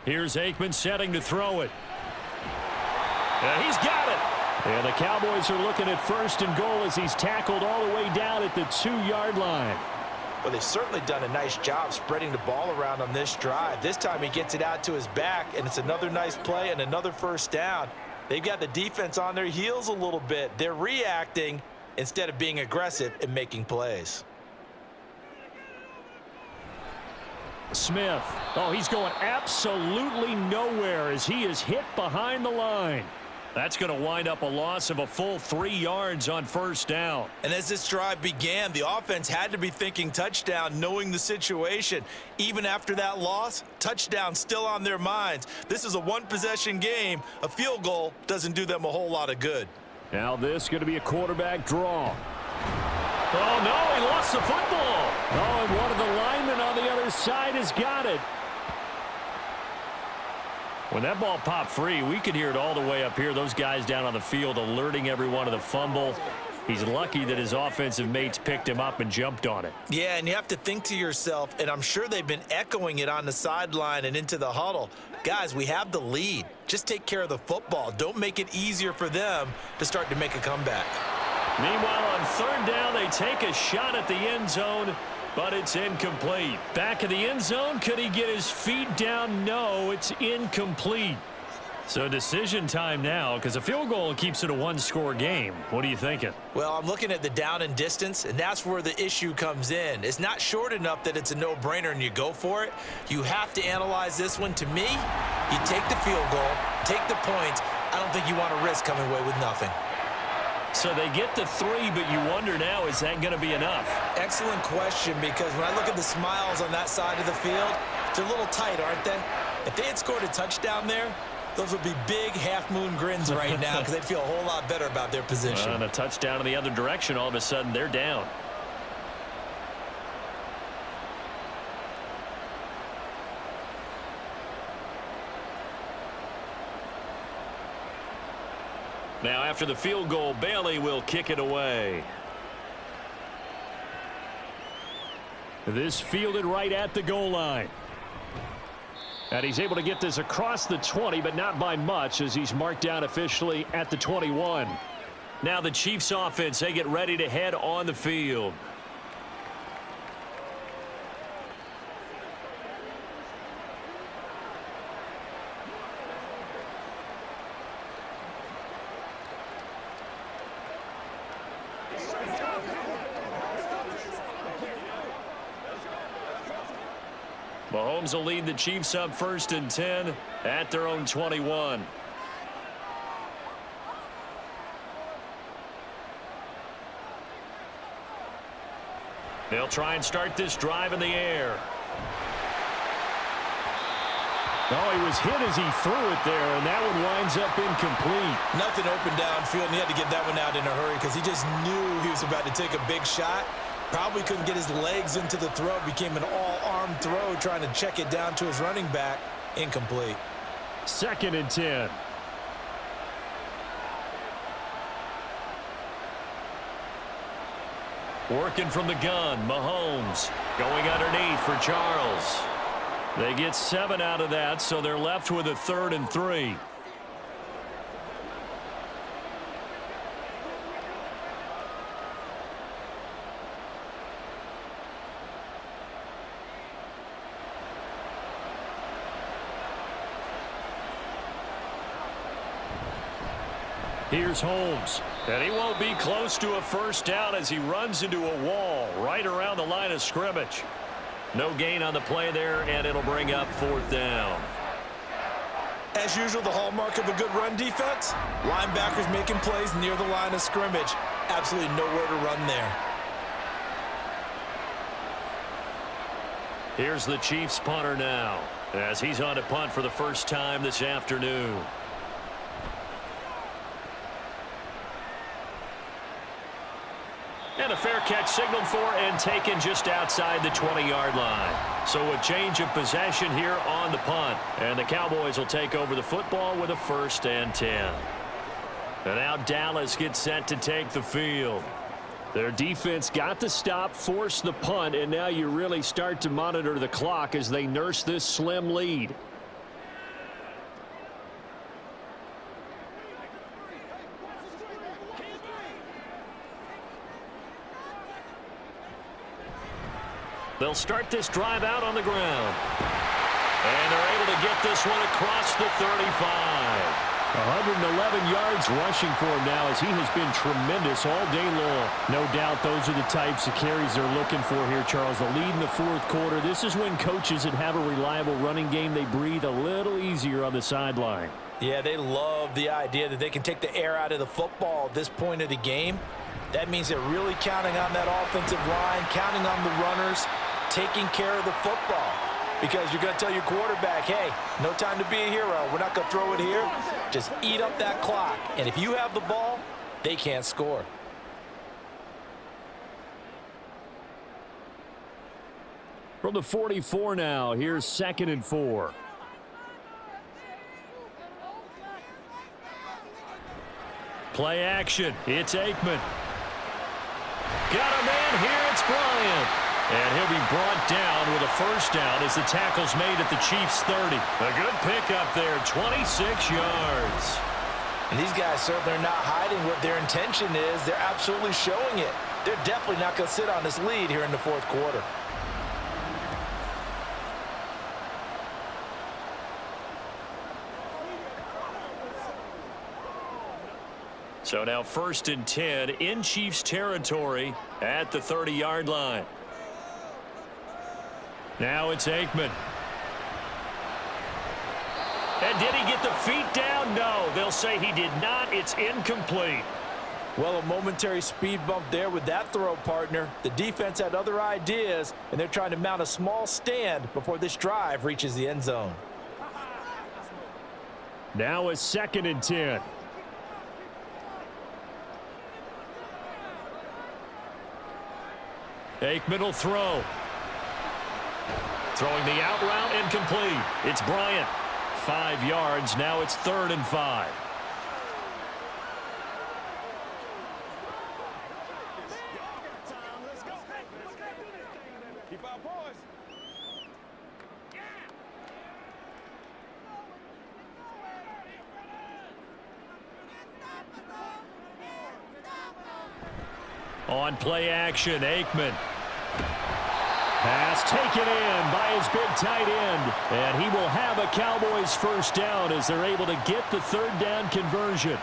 Here's Aikman setting to throw it. And he's got it. And the Cowboys are looking at 1st and goal as he's tackled all the way down at the 2-yard line. Well, they've certainly done a nice job spreading the ball around on this drive. This time he gets it out to his back, and it's another nice play and another 1st down. They've got the defense on their heels a little bit. They're reacting instead of being aggressive and making plays. Smith. Oh, he's going absolutely nowhere as he is hit behind the line. That's going to wind up a loss of a full 3 yards on 1st down. And as this drive began, the offense had to be thinking touchdown, knowing the situation. Even after that loss, touchdown still on their minds. This is a one-possession game. A field goal doesn't do them a whole lot of good. Now this is going to be a quarterback draw. Oh, no, he lost the football. Oh, and one of the linemen on the other side has got it. When that ball popped free, we could hear it all the way up here. Those guys down on the field alerting everyone of the fumble. He's lucky that his offensive mates picked him up and jumped on it. Yeah, and you have to think to yourself, and I'm sure they've been echoing it on the sideline and into the huddle. Guys, we have the lead. Just take care of the football. Don't make it easier for them to start to make a comeback. Meanwhile, on 3rd down, they take a shot at the end zone, but it's incomplete. Back of the end zone, could he get his feet down? No, it's incomplete. So decision time now, because a field goal keeps it a 1-score game. What are you thinking? Well, I'm looking at the down and distance, and that's where the issue comes in. It's not short enough that it's a no-brainer and you go for it. You have to analyze this one. To me, you take the field goal, take the points. I don't think you want to risk coming away with nothing. So they get the 3, but you wonder now, is that going to be enough? Excellent question, because when I look at the smiles on that side of the field, they're a little tight, aren't they? If they had scored a touchdown there, those would be big half-moon grins right now because they'd feel a whole lot better about their position. And a touchdown in the other direction, all of a sudden they're down. Now after the field goal, Bailey will kick it away. This fielded right at the goal line. And he's able to get this across the 20, but not by much as he's marked down officially at the 21. Now the Chiefs offense, they get ready to head on the field. Mahomes will lead the Chiefs up 1st and 10 at their own 21. They'll try and start this drive in the air. Oh, he was hit as he threw it there, and that one winds up incomplete. Nothing open downfield, and he had to get that one out in a hurry because he just knew he was about to take a big shot. Probably couldn't get his legs into the throw. Became an all-arm throw trying to check it down to his running back. Incomplete. 2nd and 10. Working from the gun, Mahomes going underneath for Charles. They get 7 out of that, so they're left with a 3rd and 3. Here's Holmes, and he won't be close to a 1st down as he runs into a wall right around the line of scrimmage. No gain on the play there, and it'll bring up 4th down. As usual, the hallmark of a good run defense, linebackers making plays near the line of scrimmage. Absolutely nowhere to run there. Here's the Chiefs punter now, as he's on to punt for the first time this afternoon. And a fair catch signaled for and taken just outside the 20-yard line. So a change of possession here on the punt. And the Cowboys will take over the football with a 1st and 10. And now Dallas gets set to take the field. Their defense got the stop, forced the punt, and now you really start to monitor the clock as they nurse this slim lead. They'll start this drive out on the ground. And they're able to get this one across the 35. 111 yards rushing for him now as he has been tremendous all day long. No doubt those are the types of carries they're looking for here, Charles. The lead in the 4th quarter. This is when coaches that have a reliable running game, they breathe a little easier on the sideline. Yeah, they love the idea that they can take the air out of the football at this point of the game. That means they're really counting on that offensive line, counting on the runners, taking care of the football. Because you're going to tell your quarterback, hey, no time to be a hero. We're not going to throw it here. Just eat up that clock. And if you have the ball, they can't score. From the 44 now, here's 2nd and 4. Play action. It's Aikman. Got a man here. It's Bryant. And he'll be brought down with a 1st down as the tackle's made at the Chiefs' 30. A good pickup there, 26 yards. And these guys certainly are not hiding what their intention is. They're absolutely showing it. They're definitely not going to sit on this lead here in the 4th quarter. So now 1st and 10 in Chiefs territory at the 30-yard line. Now it's Aikman. And did he get the feet down? No, they'll say he did not. It's incomplete. Well, a momentary speed bump there with that throw, partner. The defense had other ideas, and they're trying to mount a small stand before this drive reaches the end zone. Now it's 2nd and 10. Aikman will throw. Throwing the out route incomplete. It's Bryant. 5 yards. Now it's 3rd and 5. On play action, Aikman. Pass taken in by his big tight end. And he will have a Cowboys 1st down as they're able to get the 3rd down conversion.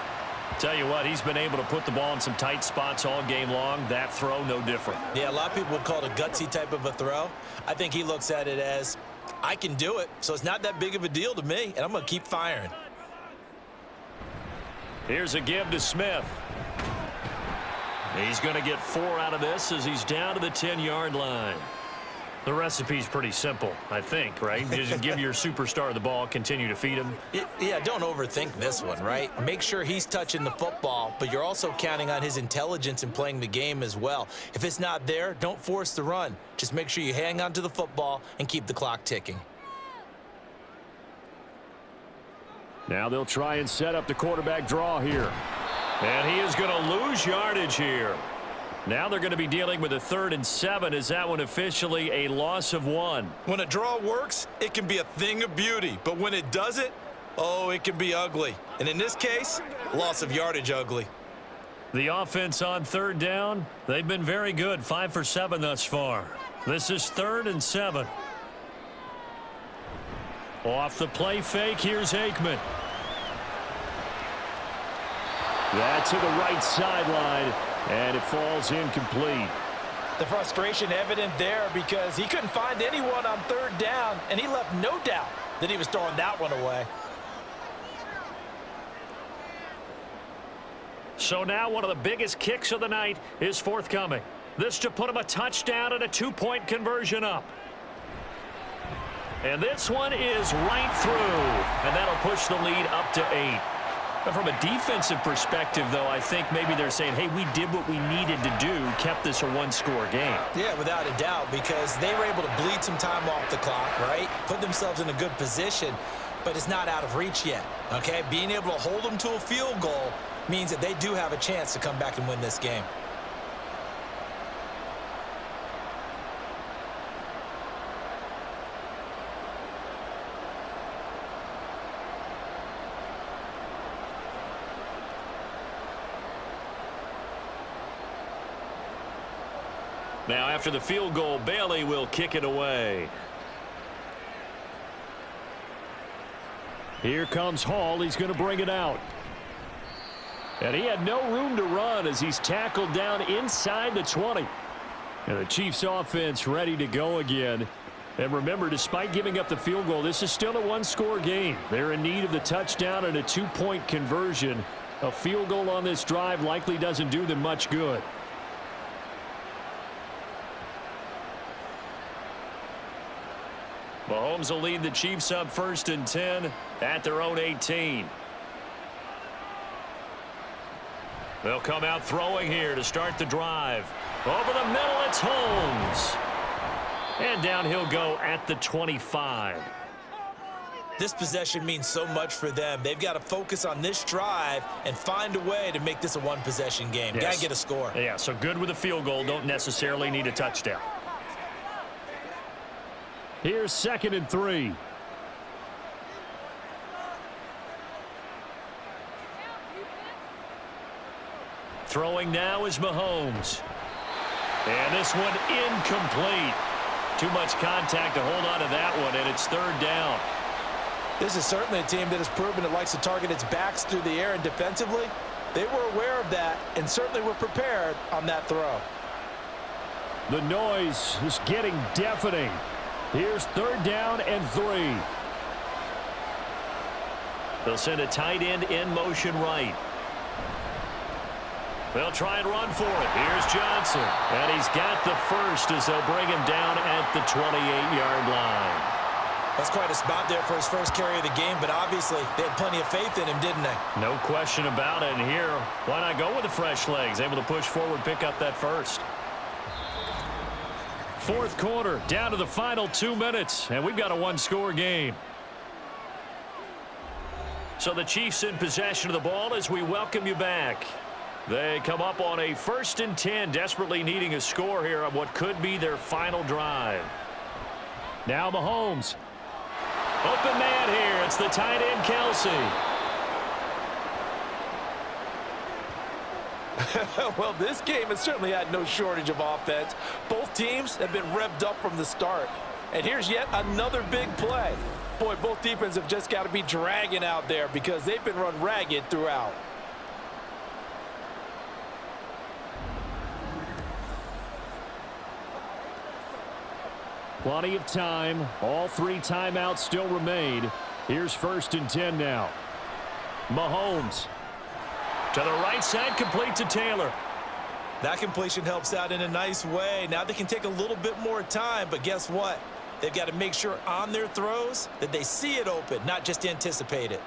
Tell you what, he's been able to put the ball in some tight spots all game long. That throw, no different. Yeah, a lot of people would call it a gutsy type of a throw. I think he looks at it as, I can do it, so it's not that big of a deal to me, and I'm going to keep firing. Here's a give to Smith. He's going to get 4 out of this as he's down to the 10-yard line. The recipe's pretty simple, I think, right? Just give your superstar the ball, continue to feed him. Yeah, don't overthink this one, right? Make sure he's touching the football, but you're also counting on his intelligence in playing the game as well. If it's not there, don't force the run. Just make sure you hang on to the football and keep the clock ticking. Now they'll try and set up the quarterback draw here. And he is going to lose yardage here. Now they're going to be dealing with a 3rd and 7. Is that one officially a loss of 1? When a draw works, it can be a thing of beauty. But when it doesn't, oh, it can be ugly. And in this case, loss of yardage ugly. The offense on 3rd down, they've been very good. 5 for 7 thus far. This is 3rd and 7. Off the play fake, here's Aikman. That's to the right sideline, and it falls incomplete. The frustration evident there because he couldn't find anyone on 3rd down, and he left no doubt that he was throwing that one away. So now one of the biggest kicks of the night is forthcoming. This to put him a touchdown and a 2-point conversion up. And this one is right through, and that'll push the lead up to 8. But from a defensive perspective, though, I think maybe they're saying, hey, we did what we needed to do, kept this a one-score game. Yeah, without a doubt, because they were able to bleed some time off the clock, right? Put themselves in a good position, but it's not out of reach yet, okay? Being able to hold them to a field goal means that they do have a chance to come back and win this game. Now, after the field goal, Bailey will kick it away. Here comes Hall. He's going to bring it out. And he had no room to run as he's tackled down inside the 20. And the Chiefs offense ready to go again. And remember, despite giving up the field goal, this is still a one-score game. They're in need of the touchdown and a two-point conversion. A field goal on this drive likely doesn't do them much good. Mahomes will lead the Chiefs up 1st and 10 at their own 18. They'll come out throwing here to start the drive. Over the middle, it's Holmes. And down he'll go at the 25. This possession means so much for them. They've got to focus on this drive and find a way to make this a one-possession game. Yes. Got to get a score. Yeah, so good with a field goal. Don't necessarily need a touchdown. Here's 2nd and 3. Throwing now is Mahomes. And this one incomplete. Too much contact to hold on to that one, and it's 3rd down. This is certainly a team that has proven it likes to target its backs through the air, and defensively, they were aware of that and certainly were prepared on that throw. The noise is getting deafening. Here's 3rd down and 3. They'll send a tight end in motion right. They'll try and run for it. Here's Johnson. And he's got the first as they'll bring him down at the 28-yard line. That's quite a spot there for his first carry of the game, but obviously they had plenty of faith in him, didn't they? No question about it. And here, why not go with the fresh legs? Able to push forward, pick up that first. 4th quarter, down to the final 2 minutes, and we've got a one-score game. So the Chiefs in possession of the ball as we welcome you back. They come up on a 1st and 10, desperately needing a score here on what could be their final drive. Now Mahomes. Open man here. It's the tight end, Kelsey. Well, this game has certainly had no shortage of offense. Both teams have been revved up from the start. And here's yet another big play. Boy, both defenses have just got to be dragging out there because they've been run ragged throughout. Plenty of time. All 3 timeouts still remain. Here's 1st and 10 now. Mahomes. To the right side, complete to Taylor. That completion helps out in a nice way. Now they can take a little bit more time, but guess what? They've got to make sure on their throws that they see it open, not just anticipate it.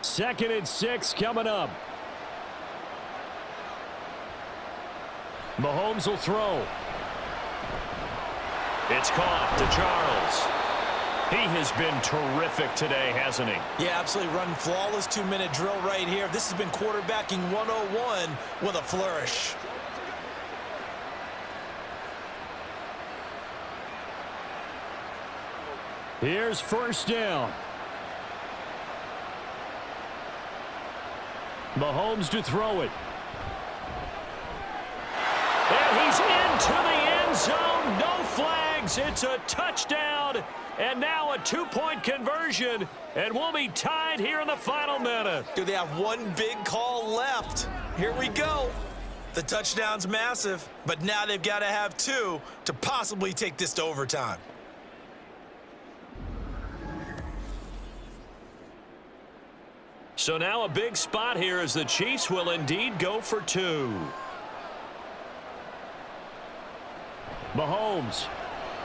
2nd and 6 coming up. Mahomes will throw. It's caught to Charles. He has been terrific today, hasn't he? Yeah, absolutely. Running flawless 2-minute drill right here. This has been quarterbacking 101 with a flourish. Here's 1st down. Mahomes to throw it. And he's into the end zone. No flags. It's a touchdown. And now a 2-point conversion. And we'll be tied here in the final minute. Do they have one big call left? Here we go. The touchdown's massive, but now they've got to have 2 to possibly take this to overtime. So now a big spot here as the Chiefs will indeed go for 2. Mahomes.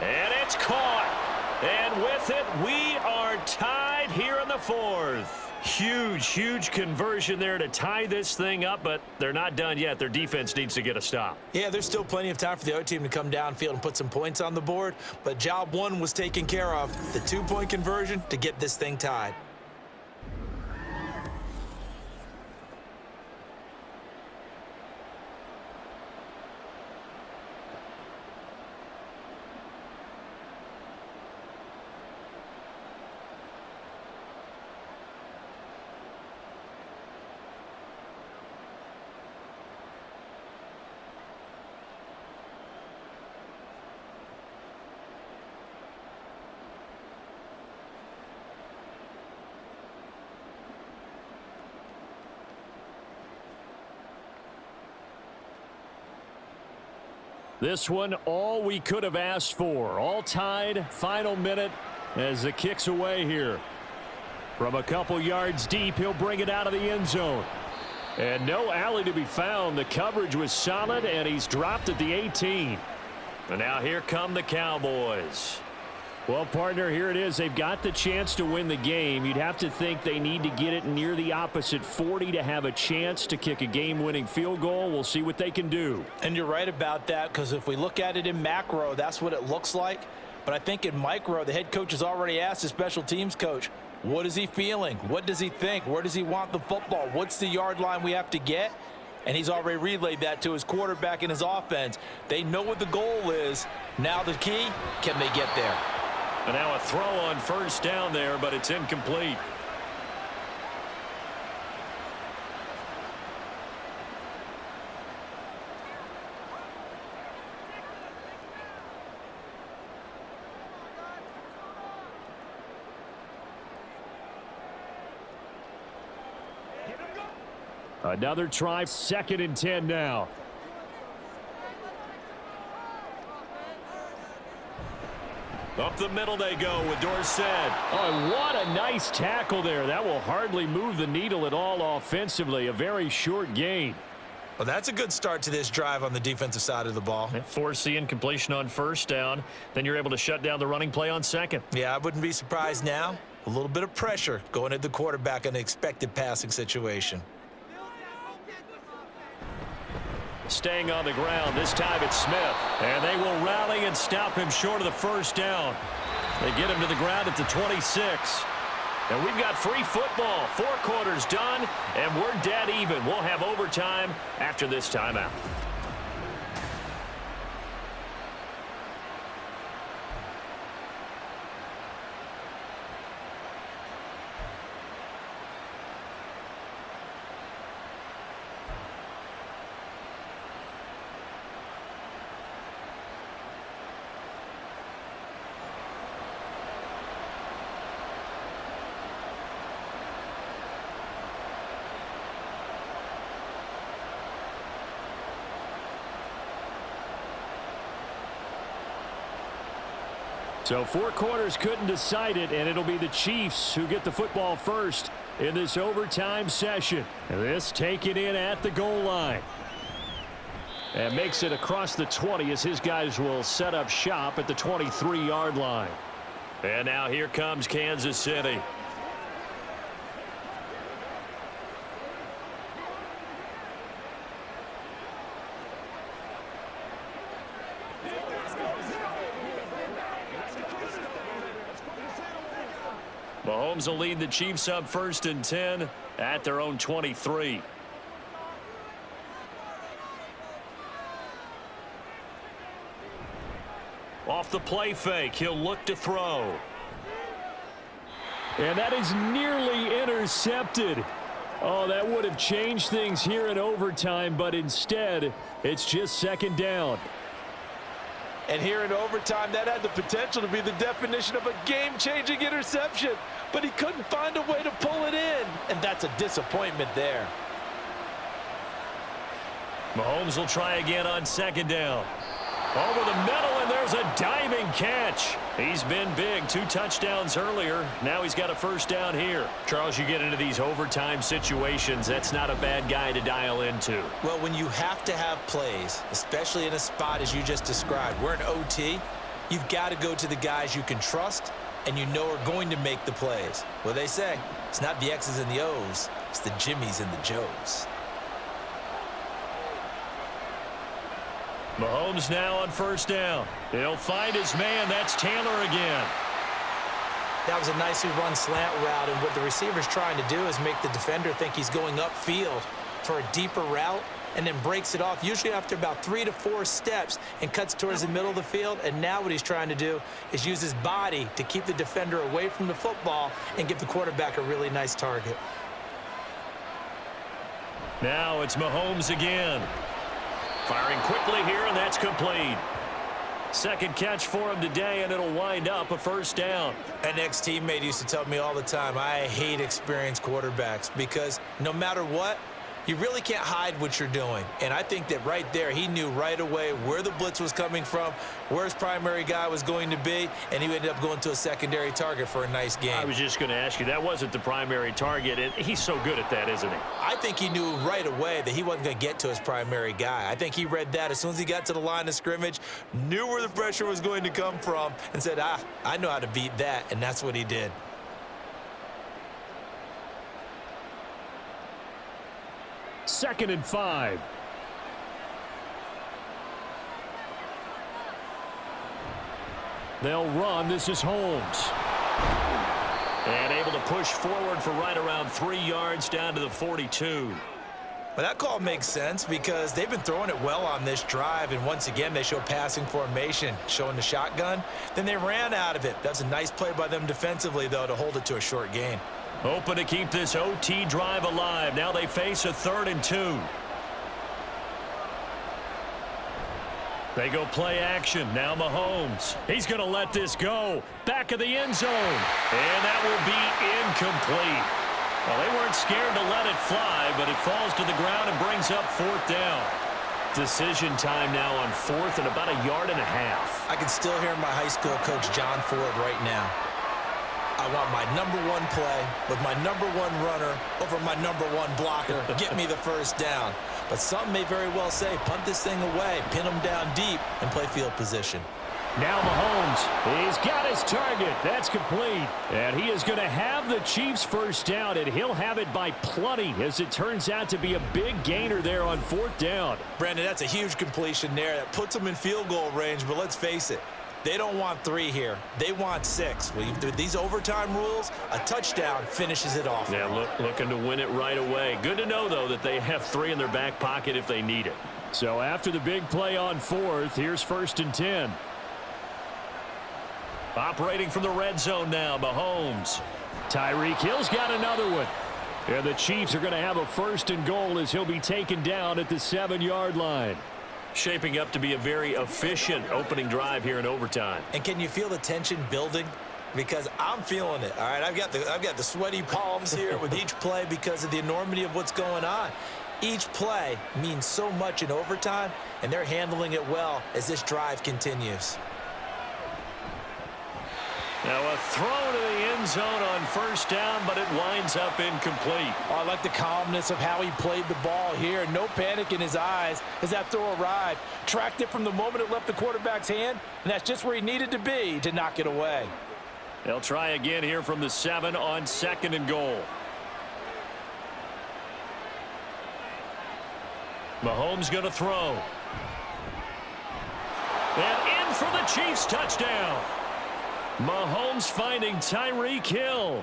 And it's caught. And with it, we are tied tied here in the fourth. Huge conversion there to tie this thing up, but they're not done yet. Their defense needs to get a stop. Yeah, there's still plenty of time for the other team to come downfield and put some points on the board, but job one was taken care of. The 2-point conversion to get this thing tied. This one, all we could have asked for. All tied, final minute as the kick's away here. From a couple yards deep, he'll bring it out of the end zone. And no alley to be found. The coverage was solid, and he's dropped at the 18. And now here come the Cowboys. Well, partner, here it is. They've got the chance to win the game. You'd have to think they need to get it near the opposite 40 to have a chance to kick a game-winning field goal. We'll see what they can do. And you're right about that, because if we look at it in macro, that's what it looks like. But I think in micro, the head coach has already asked the special teams coach, what is he feeling? What does he think? Where does he want the football? What's the yard line we have to get? And he's already relayed that to his quarterback and his offense. They know what the goal is. Now the key, can they get there? And now a throw on first down there, but it's incomplete. Another try, 2nd and 10 now. Up the middle they go with Dorsett. Oh, what a nice tackle there. That will hardly move the needle at all offensively. A very short gain. Well, that's a good start to this drive on the defensive side of the ball. Force the incompletion on first down. Then you're able to shut down the running play on second. Yeah, I wouldn't be surprised now. A little bit of pressure going at the quarterback in an expected passing situation. Staying on the ground, this time it's Smith. And they will rally and stop him short of the first down. They get him to the ground at the 26. And we've got free football. 4 quarters done, and we're dead even. We'll have overtime after this timeout. So 4 quarters couldn't decide it, and it'll be the Chiefs who get the football first in this overtime session. And this taken in at the goal line. And makes it across the 20 as his guys will set up shop at the 23-yard line. And now here comes Kansas City. Mahomes will lead the Chiefs up 1st and 10 at their own 23. Off the play fake, he'll look to throw. And that is nearly intercepted. Oh, that would have changed things here in overtime, but instead, it's just 2nd down. And here in overtime, that had the potential to be the definition of a game-changing interception. But he couldn't find a way to pull it in. And that's a disappointment there. Mahomes will try again on 2nd down. Over the middle, and there's a diving catch. He's been big. 2 touchdowns earlier. Now he's got a 1st down here. Charles, you get into these overtime situations, that's not a bad guy to dial into. Well, when you have to have plays, especially in a spot as you just described, we're in OT, you've got to go to the guys you can trust and you know are going to make the plays. Well, they say it's not the X's and the O's, it's the Jimmies and the Joes. Mahomes now on first down. He'll find his man. That's Taylor again. That was a nicely run slant route, and what the receiver's trying to do is make the defender think he's going upfield for a deeper route, and then breaks it off, usually after about 3 to 4 steps, and cuts towards the middle of the field. And now what he's trying to do is use his body to keep the defender away from the football and give the quarterback a really nice target. Now it's Mahomes again. Firing quickly here, and that's complete. Second catch for him today, and it'll wind up a first down. An ex-teammate used to tell me all the time, I hate experienced quarterbacks because no matter what, you really can't hide what you're doing. And I think that right there, he knew right away where the blitz was coming from, where his primary guy was going to be, and he ended up going to a secondary target for a nice game. I was just going to ask you, that wasn't the primary target, and he's so good at that, isn't he? I think he knew right away that he wasn't going to get to his primary guy. I think he read that as soon as he got to the line of scrimmage, knew where the pressure was going to come from, and said, I know how to beat that, and that's what he did. Second and 5. They'll run. This is Holmes. And able to push forward for right around 3 yards down to the 42. Well, that call makes sense because they've been throwing it well on this drive, and once again, they show passing formation, showing the shotgun. Then they ran out of it. That's a nice play by them defensively, though, to hold it to a short gain. Hoping to keep this OT drive alive. Now they face a 3rd and 2. They go play action. Now Mahomes. He's going to let this go. Back of the end zone. And that will be incomplete. Well, they weren't scared to let it fly, but it falls to the ground and brings up 4th down. Decision time now on 4th and about 1.5 yards. I can still hear my high school coach, John Ford, right now. I want my #1 play with my #1 runner over my #1 blocker. Get me the first down. But some may very well say, punt this thing away, pin them down deep, and play field position. Now Mahomes, he's got his target. That's complete. And he is going to have the Chiefs first down, and he'll have it by plenty as it turns out to be a big gainer there on 4th down. Brandon, that's a huge completion there. That puts them in field goal range, but let's face it. They don't want 3 here. They want 6. With these overtime rules, a touchdown finishes it off. Yeah, looking to win it right away. Good to know, though, that they have 3 in their back pocket if they need it. So after the big play on 4th, here's 1st and 10. Operating from the red zone now, Mahomes. Tyreek Hill's got another one. And the Chiefs are going to have a 1st and goal as he'll be taken down at the 7-yard line. Shaping up to be a very efficient opening drive here in overtime. And can you feel the tension building? Because I'm feeling it. All right, I've got the sweaty palms here with each play because of the enormity of what's going on. Each play means so much in overtime, and they're handling it well as this drive continues. Now a throw to the end zone on 1st down, but it winds up incomplete. Oh, I like the calmness of how he played the ball here. No panic in his eyes as that throw arrived. Tracked it from the moment it left the quarterback's hand, and that's just where he needed to be to knock it away. They'll try again here from the 7 on 2nd and goal. Mahomes going to throw. And in for the Chiefs touchdown. Mahomes finding Tyreek Hill.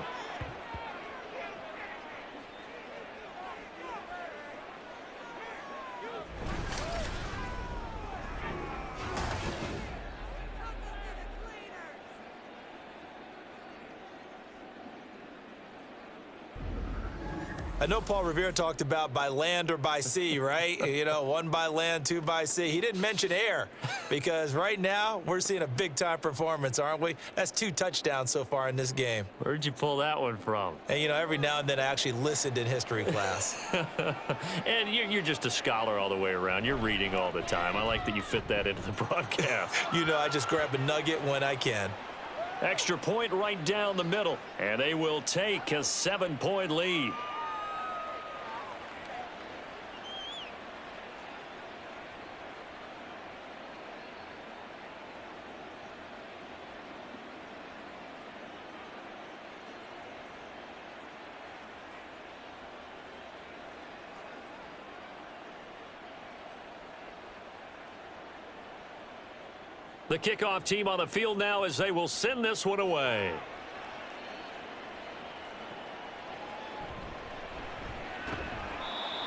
I know Paul Revere talked about by land or by sea, right? You know, 1 by land, 2 by sea. He didn't mention air because right now we're seeing a big-time performance, aren't we? That's 2 touchdowns so far in this game. Where'd you pull that one from? And, you know, every now and then I actually listened in history class. And you're just a scholar all the way around. You're reading all the time. I like that you fit that into the broadcast. You know, I just grab a nugget when I can. Extra point right down the middle. And they will take a 7-point lead. The kickoff team on the field now as they will send this one away.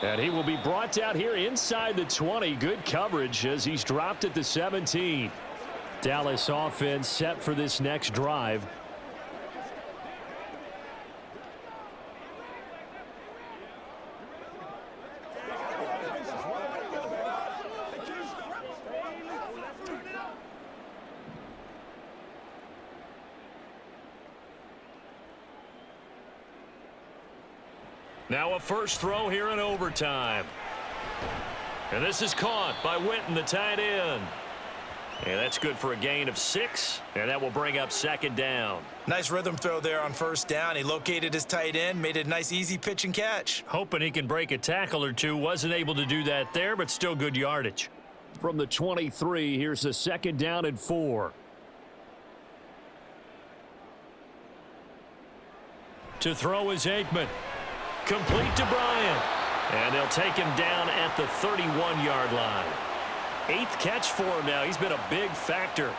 And he will be brought down here inside the 20. Good coverage as he's dropped at the 17. Dallas offense set for this next drive. Now a first throw here in overtime. And this is caught by Winton, the tight end. And that's good for a gain of 6, and that will bring up second down. Nice rhythm throw there on first down. He located his tight end, made it a nice easy pitch and catch. Hoping he can break a tackle or two. Wasn't able to do that there, but still good yardage. From the 23, here's a second down and 4. To throw is Aikman. Complete to Bryant. And they'll take him down at the 31-yard line. 8th catch for him now. He's been a big factor.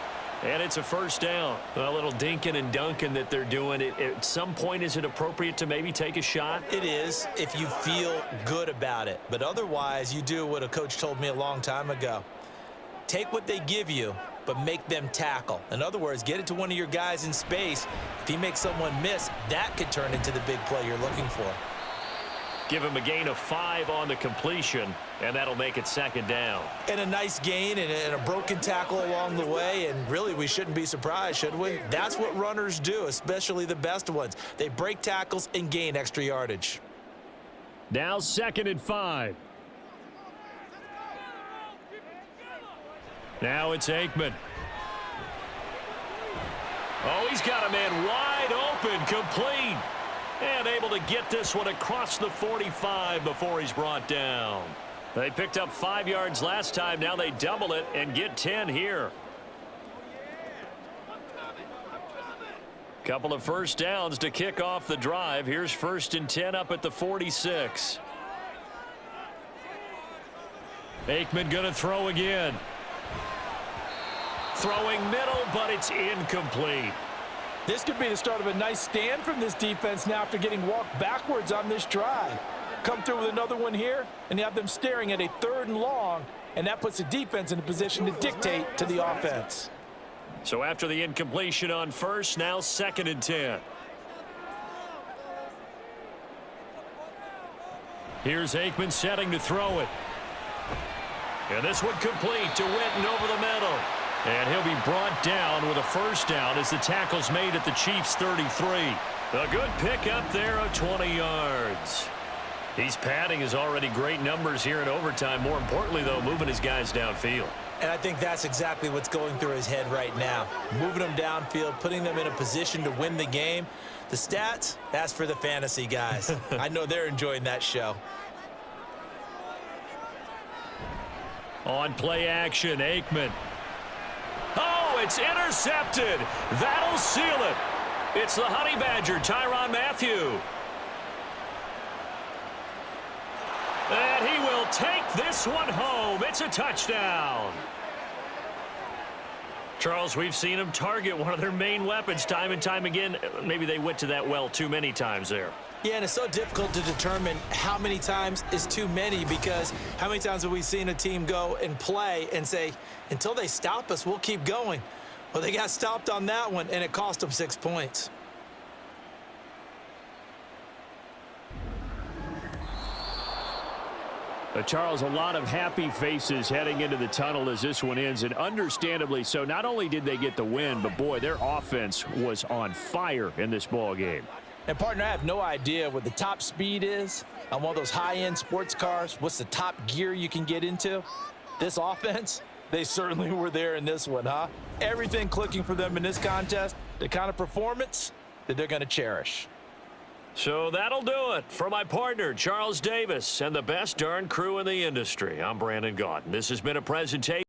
And it's a first down. A little dinking and dunking that they're doing. At some point, is it appropriate to maybe take a shot? It is if you feel good about it. But otherwise, you do what a coach told me a long time ago. Take what they give you, but make them tackle. In other words, get it to one of your guys in space. If he makes someone miss, that could turn into the big play you're looking for. Give him a gain of 5 on the completion, and that'll make it second down. And a nice gain and a broken tackle along the way, and really we shouldn't be surprised, should we? That's what runners do, especially the best ones. They break tackles and gain extra yardage. Now 2nd and 5. Now it's Aikman. Oh, he's got a man wide open, complete. And able to get this one across the 45 before he's brought down. They picked up 5 yards last time. Now they double it and get 10 here. Couple of first downs to kick off the drive. Here's 1st and 10 up at the 46. Aikman going to throw again. Throwing middle, but it's incomplete. This could be the start of a nice stand from this defense now after getting walked backwards on this drive. Come through with another one here, and you have them staring at a 3rd and long, and that puts the defense in a position to dictate to the offense. So after the incompletion on 1st, now 2nd and 10. Here's Aikman setting to throw it. And this one complete to Winton over the middle. And he'll be brought down with a first down as the tackle's made at the Chiefs' 33. A good pickup there of 20 yards. He's padding his already great numbers here in overtime. More importantly, though, moving his guys downfield. And I think that's exactly what's going through his head right now. Moving them downfield, putting them in a position to win the game. The stats, that's for the fantasy guys. I know they're enjoying that show. On play action, Aikman. Oh, it's intercepted. That'll seal it. It's the Honey Badger, Tyrann Mathieu. And he will take this one home. It's a touchdown. Charles, we've seen him target one of their main weapons time and time again. Maybe they went to that well too many times there. Yeah, and it's so difficult to determine how many times is too many, because how many times have we seen a team go and play and say, until they stop us, we'll keep going. Well, they got stopped on that one, and it cost them 6 points. Charles, a lot of happy faces heading into the tunnel as this one ends, and understandably so. Not only did they get the win, but boy, their offense was on fire in this ball game. And, partner, I have no idea what the top speed is on one of those high-end sports cars. What's the top gear you can get into? This offense, they certainly were there in this one, huh? Everything clicking for them in this contest, the kind of performance that they're going to cherish. So that'll do it for my partner, Charles Davis, and the best darn crew in the industry. I'm Brandon Gaudin. This has been a presentation